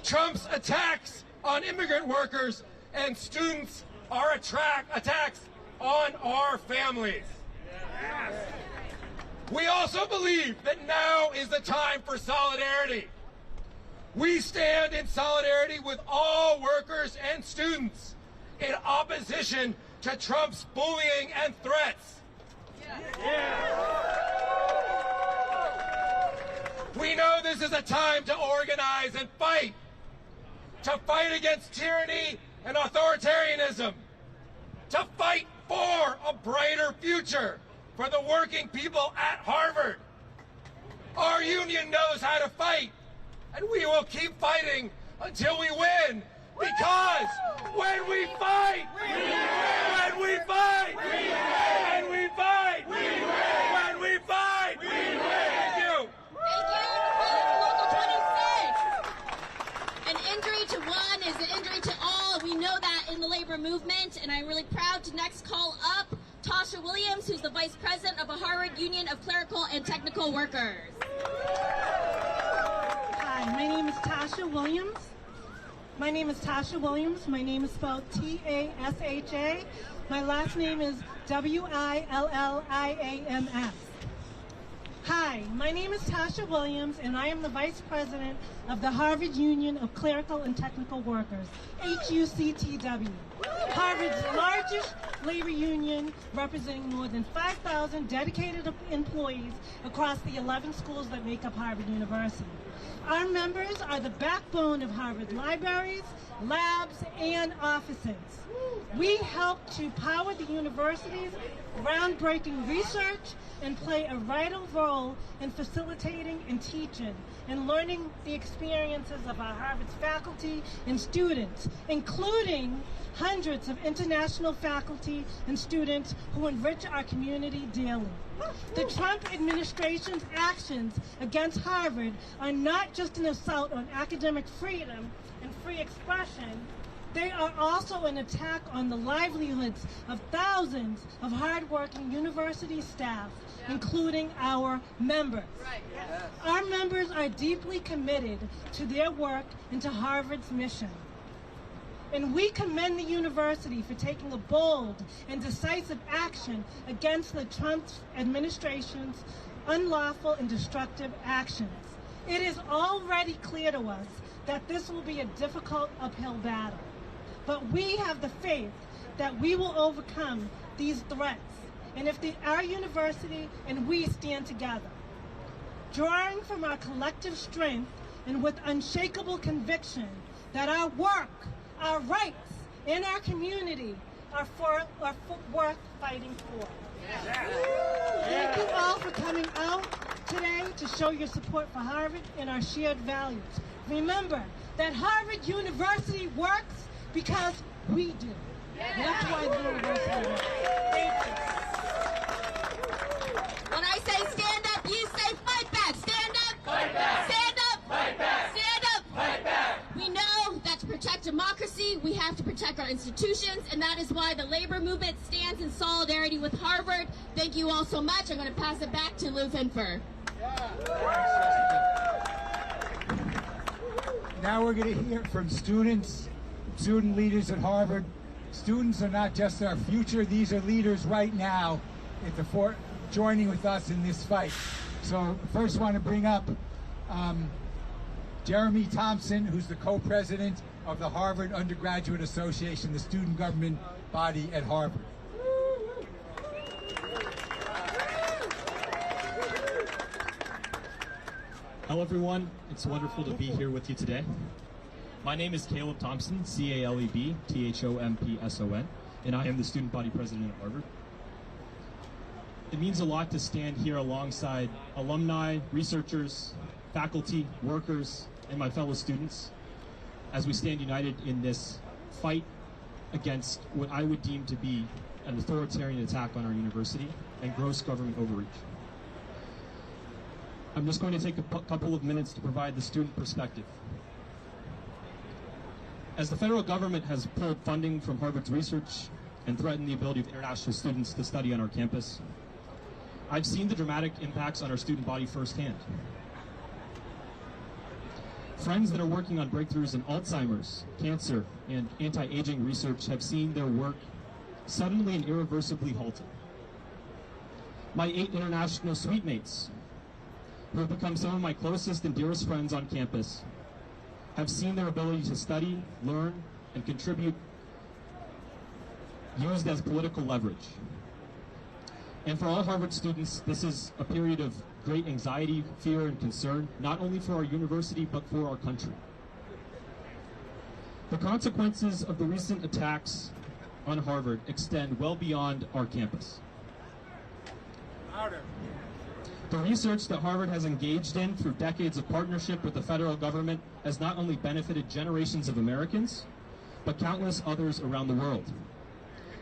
Trump's attacks on immigrant workers and students are attacks on our families. We also believe that now is the time for solidarity. We stand in solidarity with all workers and students in opposition to Trump's bullying and threats. We know this is a time to organize and fight. To fight against tyranny and authoritarianism. To fight for a brighter future for the working people at Harvard. Our union knows how to fight, and we will keep fighting until we win. Because when we fight, we win. When we fight, we win. When we fight, we win. When we fight, we win. Thank you. An injury to one is an injury to all. We know that in the labor movement, and I'm really proud to next call up Tasha Williams, who's the Vice President of the Harvard Union of Clerical and Technical Workers. Hi, my name is Tasha Williams. My name is spelled T-A-S-H-A. My last name is W-I-L-L-I-A-M-S. Hi, my name is Tasha Williams, and I am the Vice President of the Harvard Union of Clerical and Technical Workers, HUCTW, Harvard's largest labor union, representing more than 5,000 dedicated employees across the 11 schools that make up Harvard University. Our members are the backbone of Harvard libraries, labs, and offices. We help to power the university's groundbreaking research and play a vital role in facilitating and teaching and learning the experiences of our Harvard's faculty and students, including hundreds of international faculty and students who enrich our community daily. The Trump administration's actions against Harvard are not just an assault on academic freedom and free expression, they are also an attack on the livelihoods of thousands of hardworking university staff, including our members. Our members are deeply committed to their work and to Harvard's mission. And we commend the university for taking a bold and decisive action against the Trump administration's unlawful and destructive actions. It is already clear to us that this will be a difficult uphill battle. But we have the faith that we will overcome these threats. And if our university and we stand together, drawing from our collective strength and with unshakable conviction that our work, our rights, and our community are worth fighting for. Thank you all for coming out today to show your support for Harvard and our shared values. Remember that Harvard University works because we do. That's why the university works. Thank you. When I say stand up, you say fight back. Stand up. Fight back. Stand up. Fight back. Stand up. Fight back. We know that to protect democracy, we have to protect our institutions, and that is why the labor movement stands in solidarity with Harvard. Thank you all so much. I'm going to pass it back to Lou Finfer. Now we're going to hear from students, student leaders at Harvard. Students are not just our future, these are leaders right now at the joining with us in this fight. So first want to bring up Jeremy Thompson, who's the co-president of the Harvard Undergraduate Association, the student government body at Harvard. Hello everyone, it's wonderful to be here with you today. My name is Caleb Thompson, C-A-L-E-B, T-H-O-M-P-S-O-N, and I am the student body president at Harvard. It means a lot to stand here alongside alumni, researchers, faculty, workers, and my fellow students as we stand united in this fight against what I would deem to be an authoritarian attack on our university and gross government overreach. I'm just going to take a couple of minutes to provide the student perspective. As the federal government has pulled funding from Harvard's research and threatened the ability of international students to study on our campus, I've seen the dramatic impacts on our student body firsthand. Friends that are working on breakthroughs in Alzheimer's, cancer, and anti-aging research have seen their work suddenly and irreversibly halted. My 8 international suite mates, who have become some of my closest and dearest friends on campus, have seen their ability to study, learn, and contribute used as political leverage. And for all Harvard students, this is a period of great anxiety, fear, and concern, not only for our university, but for our country. The consequences of the recent attacks on Harvard extend well beyond our campus. Louder. The research that Harvard has engaged in through decades of partnership with the federal government has not only benefited generations of Americans, but countless others around the world.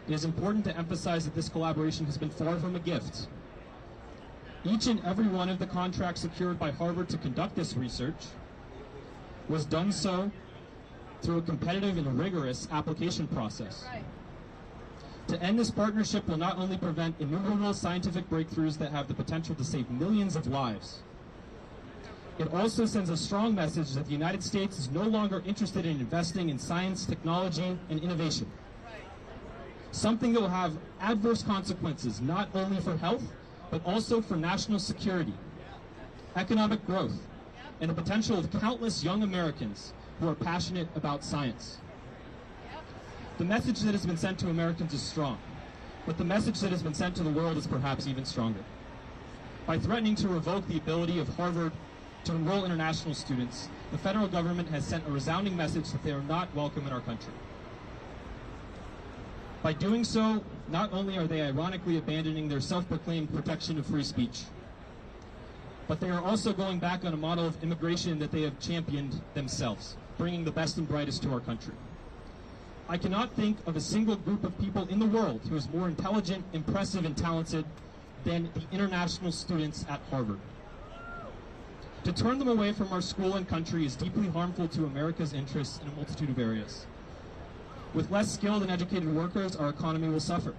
It is important to emphasize that this collaboration has been far from a gift. Each and every one of the contracts secured by Harvard to conduct this research was done so through a competitive and rigorous application process. To end this partnership will not only prevent innumerable scientific breakthroughs that have the potential to save millions of lives, it also sends a strong message that the United States is no longer interested in investing in science, technology, and innovation. Something that will have adverse consequences not only for health, but also for national security, economic growth, and the potential of countless young Americans who are passionate about science. The message that has been sent to Americans is strong, but the message that has been sent to the world is perhaps even stronger. By threatening to revoke the ability of Harvard to enroll international students, the federal government has sent a resounding message that they are not welcome in our country. By doing so, not only are they ironically abandoning their self-proclaimed protection of free speech, but they are also going back on a model of immigration that they have championed themselves, bringing the best and brightest to our country. I cannot think of a single group of people in the world who is more intelligent, impressive, and talented than the international students at Harvard. To turn them away from our school and country is deeply harmful to America's interests in a multitude of areas. With less skilled and educated workers, our economy will suffer.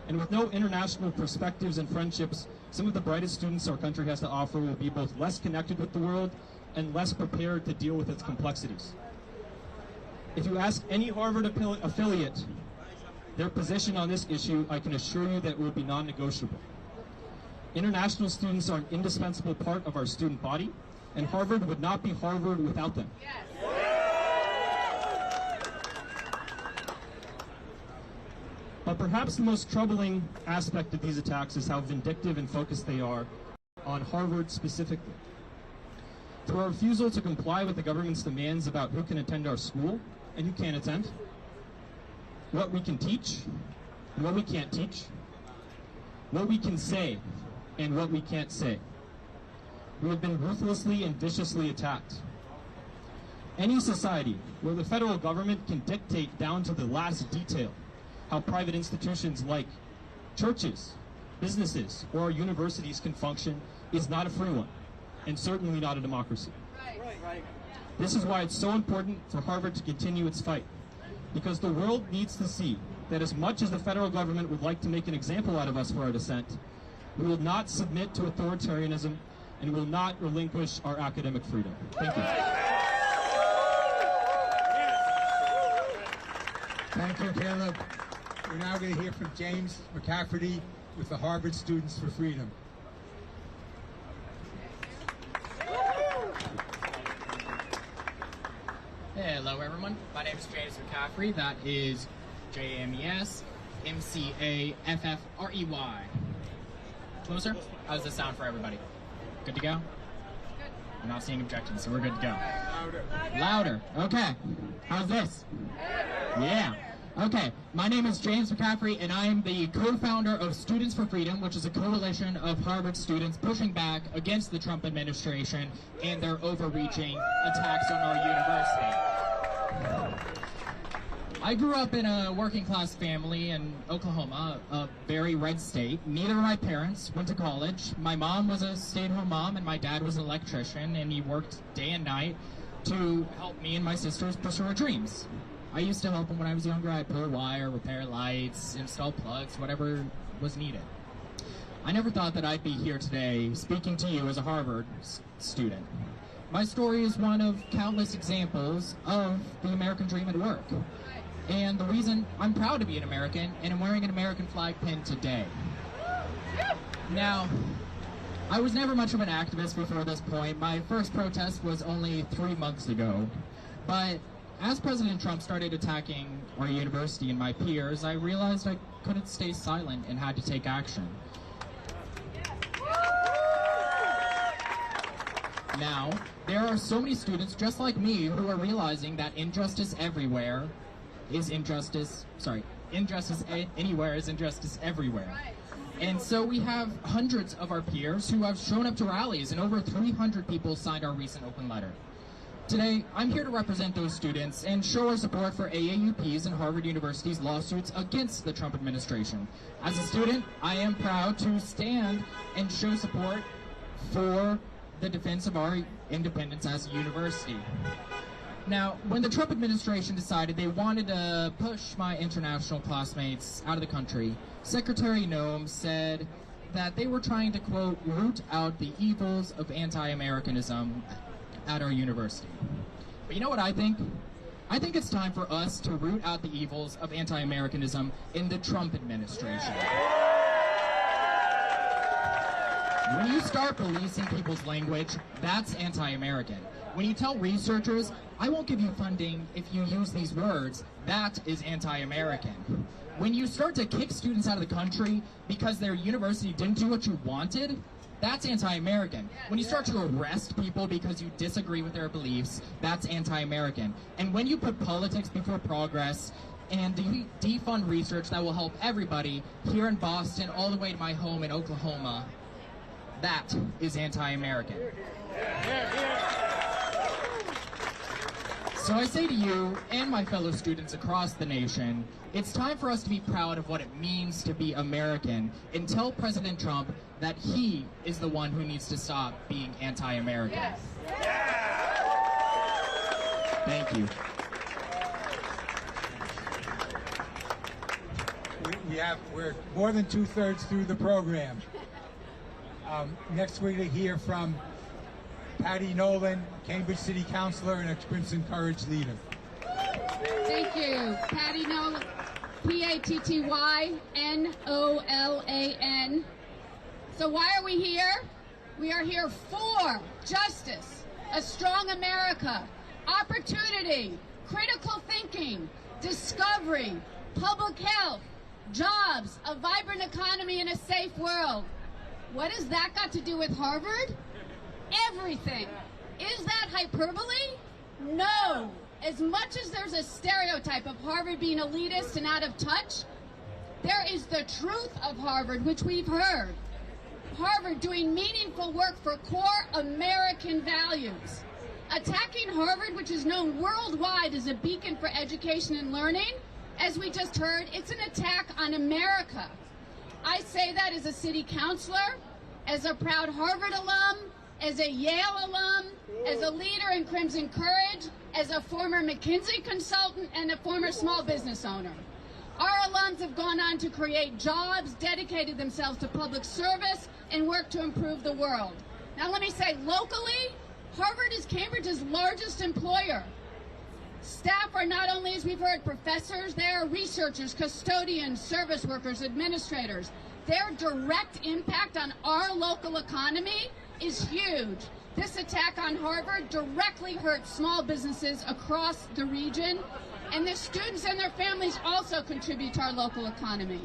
And with no international perspectives and friendships, some of the brightest students our country has to offer will be both less connected with the world and less prepared to deal with its complexities. If you ask any Harvard affiliate their position on this issue, I can assure you that it will be non-negotiable. International students are an indispensable part of our student body, and Harvard would not be Harvard without them. But perhaps the most troubling aspect of these attacks is how vindictive and focused they are on Harvard specifically. Through our refusal to comply with the government's demands about who can attend our school and who can't attend, what we can teach and what we can't teach, what we can say and what we can't say, we have been ruthlessly and viciously attacked. Any society where the federal government can dictate down to the last detail how private institutions like churches, businesses, or our universities can function is not a free one, and certainly not a democracy. This is why it's so important for Harvard to continue its fight, because the world needs to see that as much as the federal government would like to make an example out of us for our dissent, we will not submit to authoritarianism and will not relinquish our academic freedom. Thank you. Thank you, Caleb. We're now going to hear from James McCafferty with the Harvard Students for Freedom. Hello everyone, my name is James McCaffrey. That is James McCaffrey. Closer? How does this sound for everybody? Good to go? I'm not seeing objections, so we're good to go. Louder. Louder. Okay. How's this? Yeah. Okay. My name is James McCaffrey, and I am the co-founder of Students for Freedom, which is a coalition of Harvard students pushing back against the Trump administration and their overreaching attacks on our university. I grew up in a working-class family in Oklahoma, a very red state. Neither of my parents went to college. My mom was a stay-at-home mom, and my dad was an electrician, and he worked day and night to help me and my sisters pursue our dreams. I used to help him when I was younger. I'd pull wire, repair lights, install plugs, whatever was needed. I never thought that I'd be here today speaking to you as a Harvard student. My story is one of countless examples of the American dream at work. And the reason I'm proud to be an American, and I'm wearing an American flag pin today. Now, I was never much of an activist before this point. My first protest was only 3 months ago. But as President Trump started attacking our university and my peers, I realized I couldn't stay silent and had to take action. Now, there are so many students just like me who are realizing that injustice everywhere is injustice, injustice anywhere is injustice everywhere. And so we have hundreds of our peers who have shown up to rallies, and over 300 people signed our recent open letter. Today, I'm here to represent those students and show our support for AAUP's and Harvard University's lawsuits against the Trump administration. As a student, I am proud to stand and show support for the defense of our independence as a university. Now, when the Trump administration decided they wanted to push my international classmates out of the country, Secretary Noem said that they were trying to, quote, root out the evils of anti-Americanism at our university. But you know what I think? I think it's time for us to root out the evils of anti-Americanism in the Trump administration. When you start policing people's language, that's anti-American. When you tell researchers, I won't give you funding if you use these words, that is anti-American. When you start to kick students out of the country because their university didn't do what you wanted, that's anti-American. When you start to arrest people because you disagree with their beliefs, that's anti-American. And when you put politics before progress and defund research that will help everybody here in Boston all the way to my home in Oklahoma, that is anti-American. So I say to you and my fellow students across the nation, it's time for us to be proud of what it means to be American and tell President Trump that he is the one who needs to stop being anti-American. Yes. Thank you. We're more than 2/3 through the program. Next we're going to hear from Patty Nolan, Cambridge City Councilor and a Crimson Courage leader. Thank you. Patty Nolan, Pattynolan. So why are we here? We are here for justice, a strong America, opportunity, critical thinking, discovery, public health, jobs, a vibrant economy, and a safe world. What has that got to do with Harvard? Everything. Is that hyperbole? No. As much as there's a stereotype of Harvard being elitist and out of touch, there is the truth of Harvard, which we've heard. Harvard doing meaningful work for core American values. Attacking Harvard, which is known worldwide as a beacon for education and learning, as we just heard, it's an attack on America. I say that as a city councilor, as a proud Harvard alum, as a Yale alum, as a leader in Crimson Courage, as a former McKinsey consultant, and a former small business owner. Our alums have gone on to create jobs, dedicated themselves to public service, and work to improve the world. Now let me say, locally, Harvard is Cambridge's largest employer. Staff are not only, as we've heard, professors, they are researchers, custodians, service workers, administrators. Their direct impact on our local economy is huge. This attack on Harvard directly hurts small businesses across the region, and the students and their families also contribute to our local economy.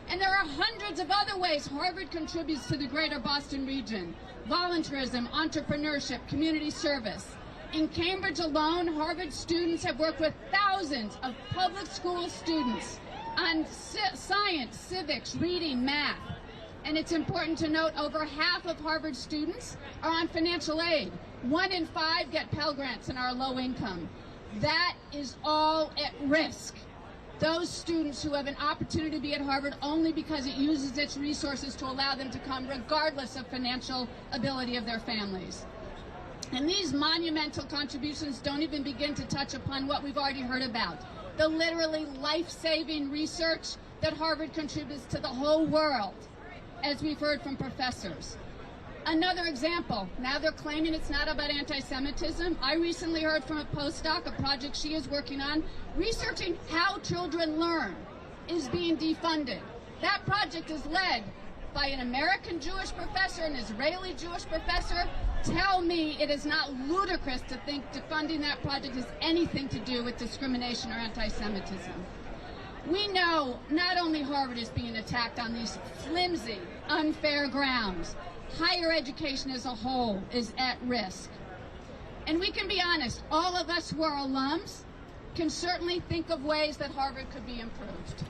And there are hundreds of other ways Harvard contributes to the greater Boston region: volunteerism, entrepreneurship, community service. In Cambridge alone, Harvard students have worked with thousands of public school students on science, civics, reading, math. And it's important to note over half of Harvard students are on financial aid. 1 in 5 get Pell Grants and are low income. That is all at risk. Those students who have an opportunity to be at Harvard only because it uses its resources to allow them to come regardless of financial ability of their families. And these monumental contributions don't even begin to touch upon what we've already heard about, the literally life-saving research that Harvard contributes to the whole world, as we've heard from professors. Another example, now they're claiming it's not about anti-Semitism. I recently heard from a postdoc, a project she is working on, researching how children learn, is being defunded. That project is led by an American Jewish professor, an Israeli Jewish professor. Tell me it is not ludicrous to think defunding that project has anything to do with discrimination or anti-Semitism. We know not only Harvard is being attacked on these flimsy, unfair grounds, higher education as a whole is at risk. And we can be honest, all of us who are alums can certainly think of ways that Harvard could be improved.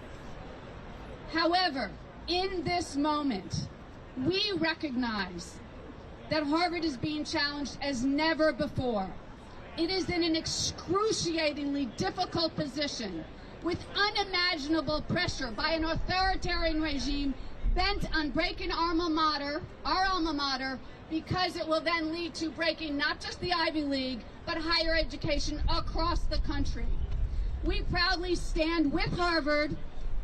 However, in this moment, we recognize that Harvard is being challenged as never before. It is in an excruciatingly difficult position with unimaginable pressure by an authoritarian regime bent on breaking our alma mater, because it will then lead to breaking not just the Ivy League, but higher education across the country. We proudly stand with Harvard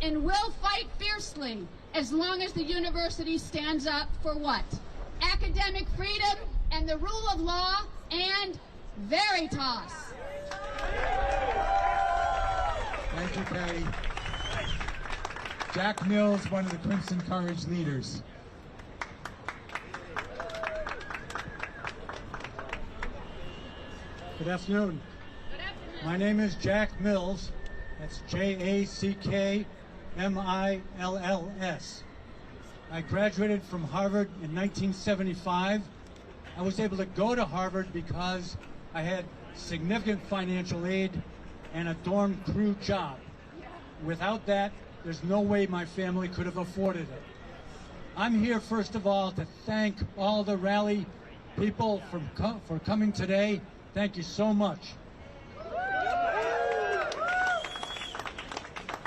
and will fight fiercely as long as the university stands up for what? Academic freedom and the rule of law and Veritas. Thank you, Patty. Jack Mills, one of the Crimson Courage leaders. Good afternoon. My name is Jack Mills. That's Jackmills. I graduated from Harvard in 1975. I was able to go to Harvard because I had significant financial aid and a dorm crew job. Without that, there's no way my family could have afforded it. I'm here, first of all, to thank all the rally people for coming today. Thank you so much.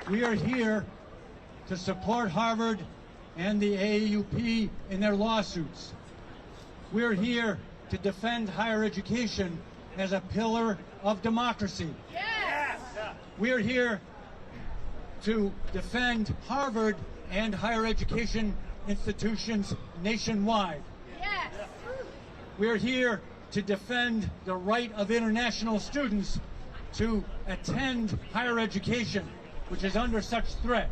We are here to support Harvard and the AAUP in their lawsuits. We're here to defend higher education as a pillar of democracy. Yes! We're here to defend Harvard and higher education institutions nationwide. Yes! We're here to defend the right of international students to attend higher education, which is under such threat.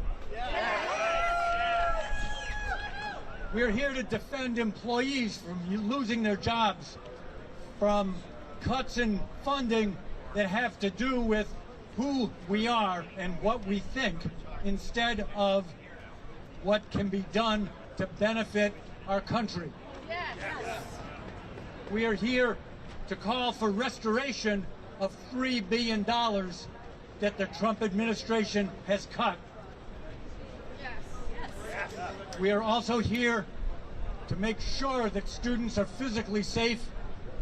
We're here to defend employees from losing their jobs, from cuts in funding that have to do with who we are and what we think, instead of what can be done to benefit our country. We are here to call for restoration of $3 billion that the Trump administration has cut. We are also here to make sure that students are physically safe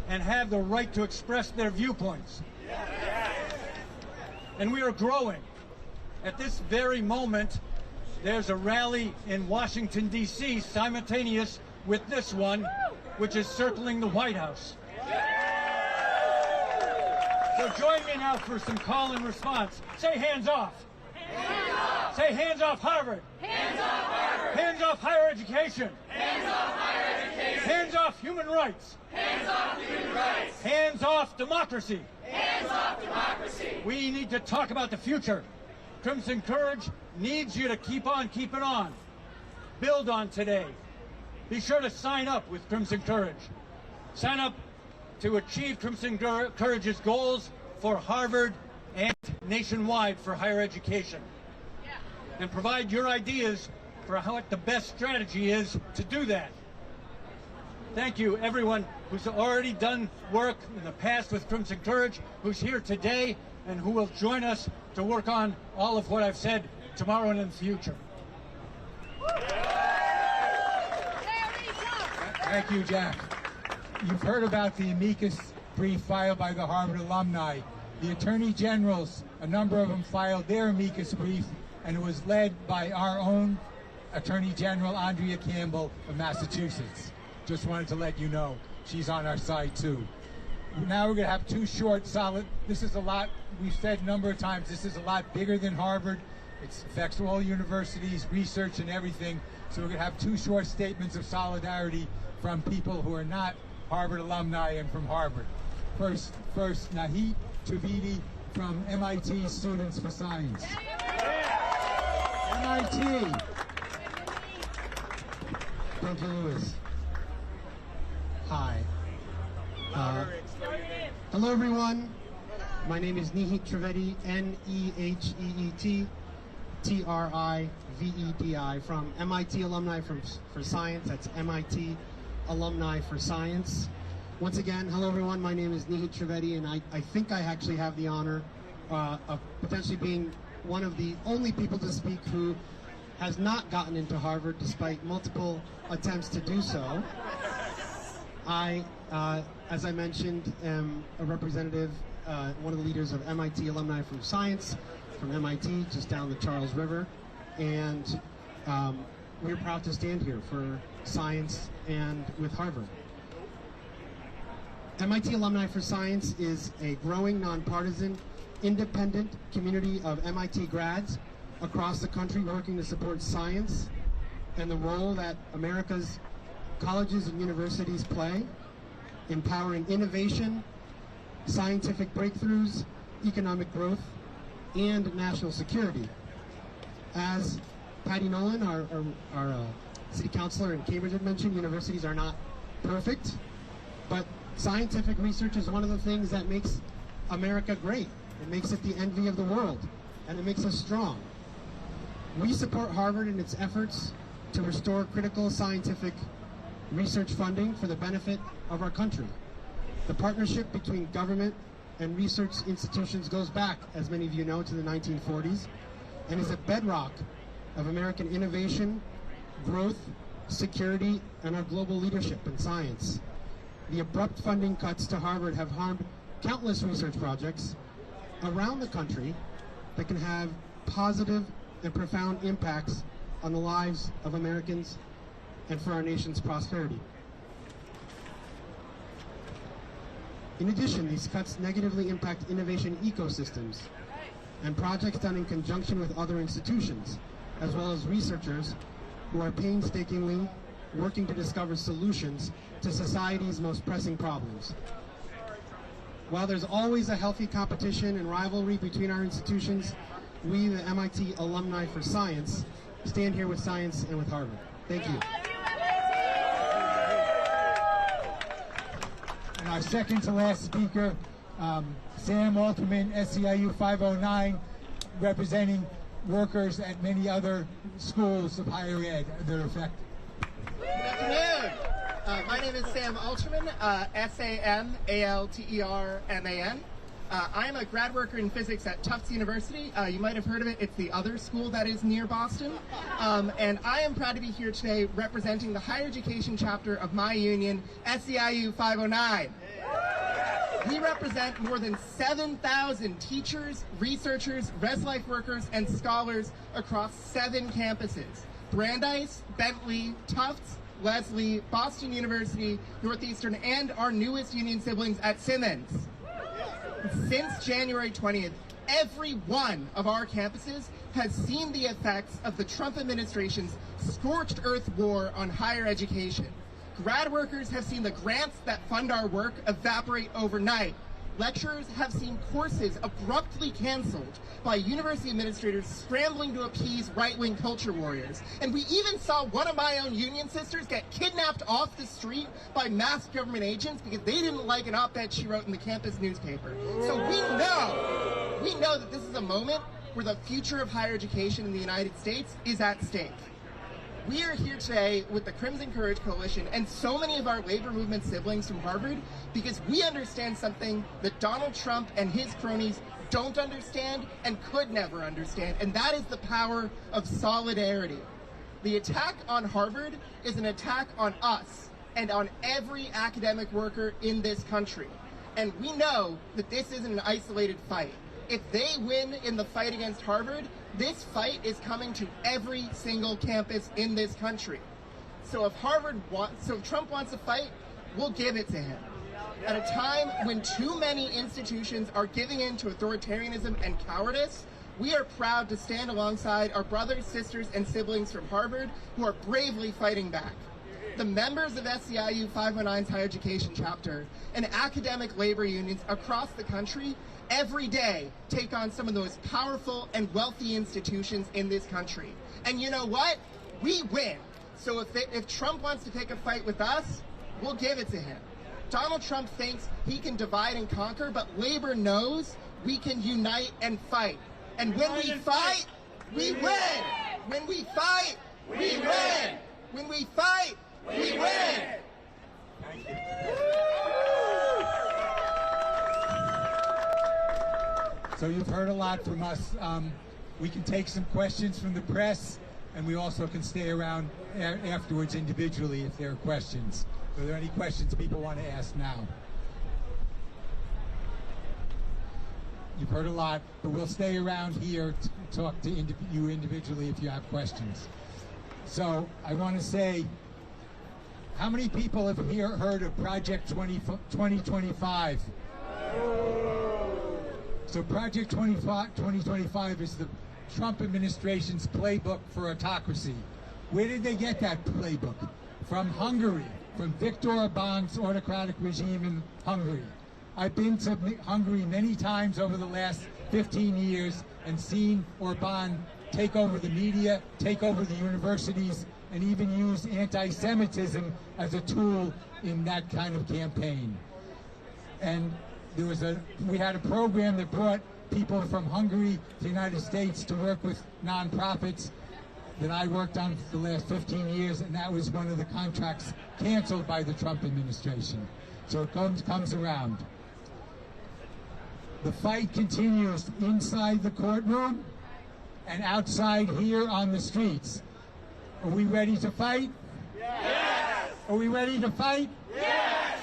and have the right to express their viewpoints. And we are growing. At this very moment, there's a rally in Washington, D.C. simultaneous with this one, which is circling the White House. So join me now for some call and response. Say hands off. Hands off. Say hands off Harvard. Hands off Harvard. Hands off higher education. Hands off higher education. Hands off human rights. Hands off human rights. Hands off democracy. Hands off democracy. We need to talk about the future. Crimson Courage needs you to keep on keeping on. Build on today. Be sure to sign up with Crimson Courage. Sign up to achieve Crimson Courage's goals for Harvard and nationwide for higher education. And provide your ideas for what the best strategy is to do that. Thank you, everyone who's already done work in the past with Crimson Courage, who's here today, and who will join us to work on all of what I've said tomorrow and in the future. Thank you, Jack. You've heard about the amicus brief filed by the Harvard alumni. The attorney generals, a number of them filed their amicus brief, and it was led by our own Attorney General, Andrea Campbell of Massachusetts. Just wanted to let you know she's on our side too. Now we're going to have two short, solid, this is a lot, we've said a number of times, this is a lot bigger than Harvard. It affects all universities, research and everything. So we're going to have two short statements of solidarity from people who are not Harvard alumni and from Harvard. First, Nahit Trivedi from MIT Students for Science. MIT. Thank you, Louis. Hi. Hello, everyone. My name is Nihit Trivedi, N-E-H-E-E-T, T-R-I-V-E-D-I, from MIT Alumni for Science. That's MIT Alumni for Science. Once again, hello, everyone. My name is Nihit Trivedi, and I think I actually have the honor of potentially being one of the only people to speak who has not gotten into Harvard despite multiple attempts to do so. I, as I mentioned, am a representative, one of the leaders of MIT Alumni for Science from MIT, just down the Charles River, and we're proud to stand here for science and with Harvard. MIT Alumni for Science is a growing, nonpartisan, independent community of MIT grads across the country working to support science and the role that America's colleges and universities play, empowering innovation, scientific breakthroughs, economic growth, and national security. As Patty Nolan, our city councilor in Cambridge had mentioned, universities are not perfect, but scientific research is one of the things that makes America great. It makes it the envy of the world, and it makes us strong. We support Harvard in its efforts to restore critical scientific research funding for the benefit of our country. The partnership between government and research institutions goes back, as many of you know, to the 1940s, and is a bedrock of American innovation, growth, security, and our global leadership in science. The abrupt funding cuts to Harvard have harmed countless research projects around the country that can have positive and profound impacts on the lives of Americans and for our nation's prosperity. In addition, these cuts negatively impact innovation ecosystems and projects done in conjunction with other institutions, as well as researchers who are painstakingly working to discover solutions to society's most pressing problems. While there's always a healthy competition and rivalry between our institutions, we, the MIT Alumni for Science, stand here with science and with Harvard. Thank you. And our second to last speaker, Sam Alterman, SEIU 509, representing workers at many other schools of higher ed that are affected. Good afternoon. My name is Sam Alterman, S-A-M-A-L-T-E-R-M-A-N. I'm a grad worker in physics at Tufts University. You might have heard of it. It's the other school that is near Boston. And I am proud to be here today representing the higher education chapter of my union, SEIU 509. We represent more than 7,000 teachers, researchers, res life workers, and scholars across 7 campuses: Brandeis, Bentley, Tufts, Lesley, Boston University, Northeastern, and our newest union siblings at Simmons. Since January 20th, every one of our campuses has seen the effects of the Trump administration's scorched earth war on higher education. Grad workers have seen the grants that fund our work evaporate overnight. Lecturers have seen courses abruptly canceled by university administrators scrambling to appease right-wing culture warriors. And we even saw one of my own union sisters get kidnapped off the street by masked government agents because they didn't like an op-ed she wrote in the campus newspaper. So we know that this is a moment where the future of higher education in the United States is at stake. We are here today with the Crimson Courage Coalition and so many of our labor movement siblings from Harvard because we understand something that Donald Trump and his cronies don't understand and could never understand, and that is the power of solidarity. The attack on Harvard is an attack on us and on every academic worker in this country. And we know that this isn't an isolated fight. If they win in the fight against Harvard, this fight is coming to every single campus in this country. So if Trump wants a fight, we'll give it to him. At a time when too many institutions are giving in to authoritarianism and cowardice, we are proud to stand alongside our brothers, sisters, and siblings from Harvard who are bravely fighting back. The members of SEIU 509's higher education chapter and academic labor unions across the country every day take on some of the most powerful and wealthy institutions in this country. And you know what? We win. So if Trump wants to pick a fight with us, we'll give it to him. Donald Trump thinks he can divide and conquer, but labor knows we can unite and fight. And when we fight, we win. When we fight, we win. When we fight, we win. Thank you. So you've heard a lot from us. We can take some questions from the press. and we also can stay around afterwards individually if there are questions. Are there any questions people want to ask now? You've heard a lot, but we'll stay around here to talk to you individually if you have questions. So I want to say, how many people have heard of Project 2025? So Project 2025 is the Trump administration's playbook for autocracy. Where did they get that playbook? From Hungary, from Viktor Orbán's autocratic regime in Hungary. I've been to Hungary many times over the last 15 years and seen Orbán take over the media, take over the universities, and even use anti-Semitism as a tool in that kind of campaign. And we had a program that brought people from Hungary to the United States to work with nonprofits that I worked on for the last 15 years, and that was one of the contracts canceled by the Trump administration. So it comes around. The fight continues inside the courtroom and outside here on the streets. Are we ready to fight? Yes! Are we ready to fight? Yes!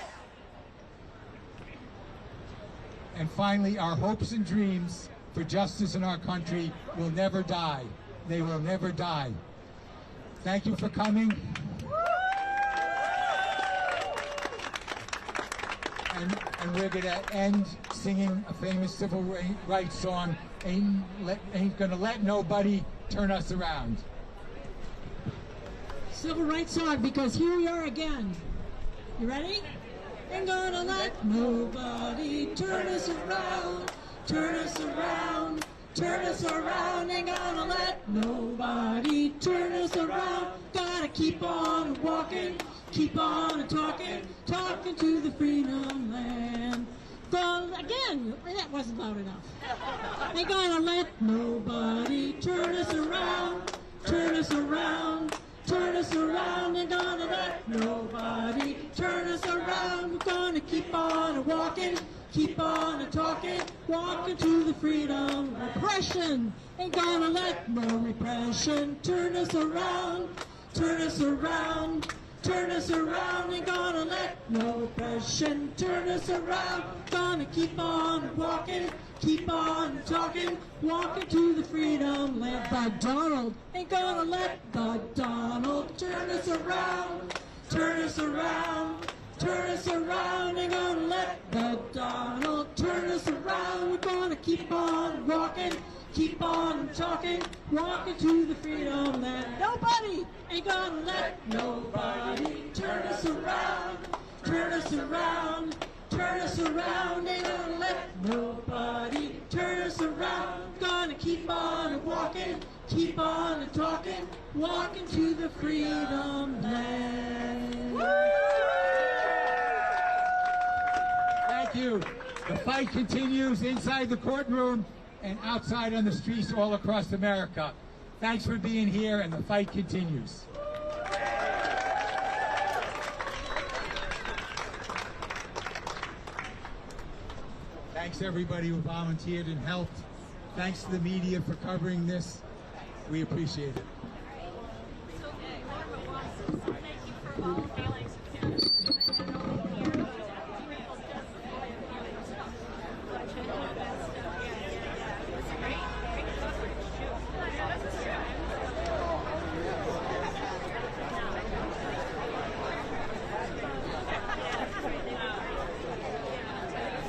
And finally, our hopes and dreams for justice in our country will never die. They will never die. Thank you for coming. And we're going to end singing a famous civil rights song, Ain't Gonna Let Nobody Turn Us Around. Civil rights song, because here we are again. You ready? Ain't gonna let nobody turn us around, turn us around, turn us around. Ain't gonna let nobody turn us around. Gotta keep on walking, keep on talking, talking to the freedom land. Again, that wasn't loud enough. Ain't gonna let nobody turn us around, turn us around, turn us around. Ain't gonna let nobody turn us around. We're gonna keep on walking, keep on talking, walking to the freedom. Repression ain't gonna let no repression turn us around, turn us around, turn us around. Ain't gonna let no repression turn us around. Gonna keep on walking, keep on talking, walking to the freedom land. But Donald ain't gonna let the Donald turn us around, turn us around, turn us around. Ain't gonna let the Donald turn us around. We're gonna keep on walking, keep on talking, walking to the freedom land. Nobody ain't gonna let nobody turn us around, turn us around, turn us around. Ain't gonna let nobody turn us around. Gonna keep on walking, keep on talking, walking to the freedom land. Thank you. The fight continues inside the courtroom and outside on the streets all across America. Thanks for being here, and the fight continues. Thanks everybody who volunteered and helped. Thanks to the media for covering this. We appreciate it. Thank you for all the feelings.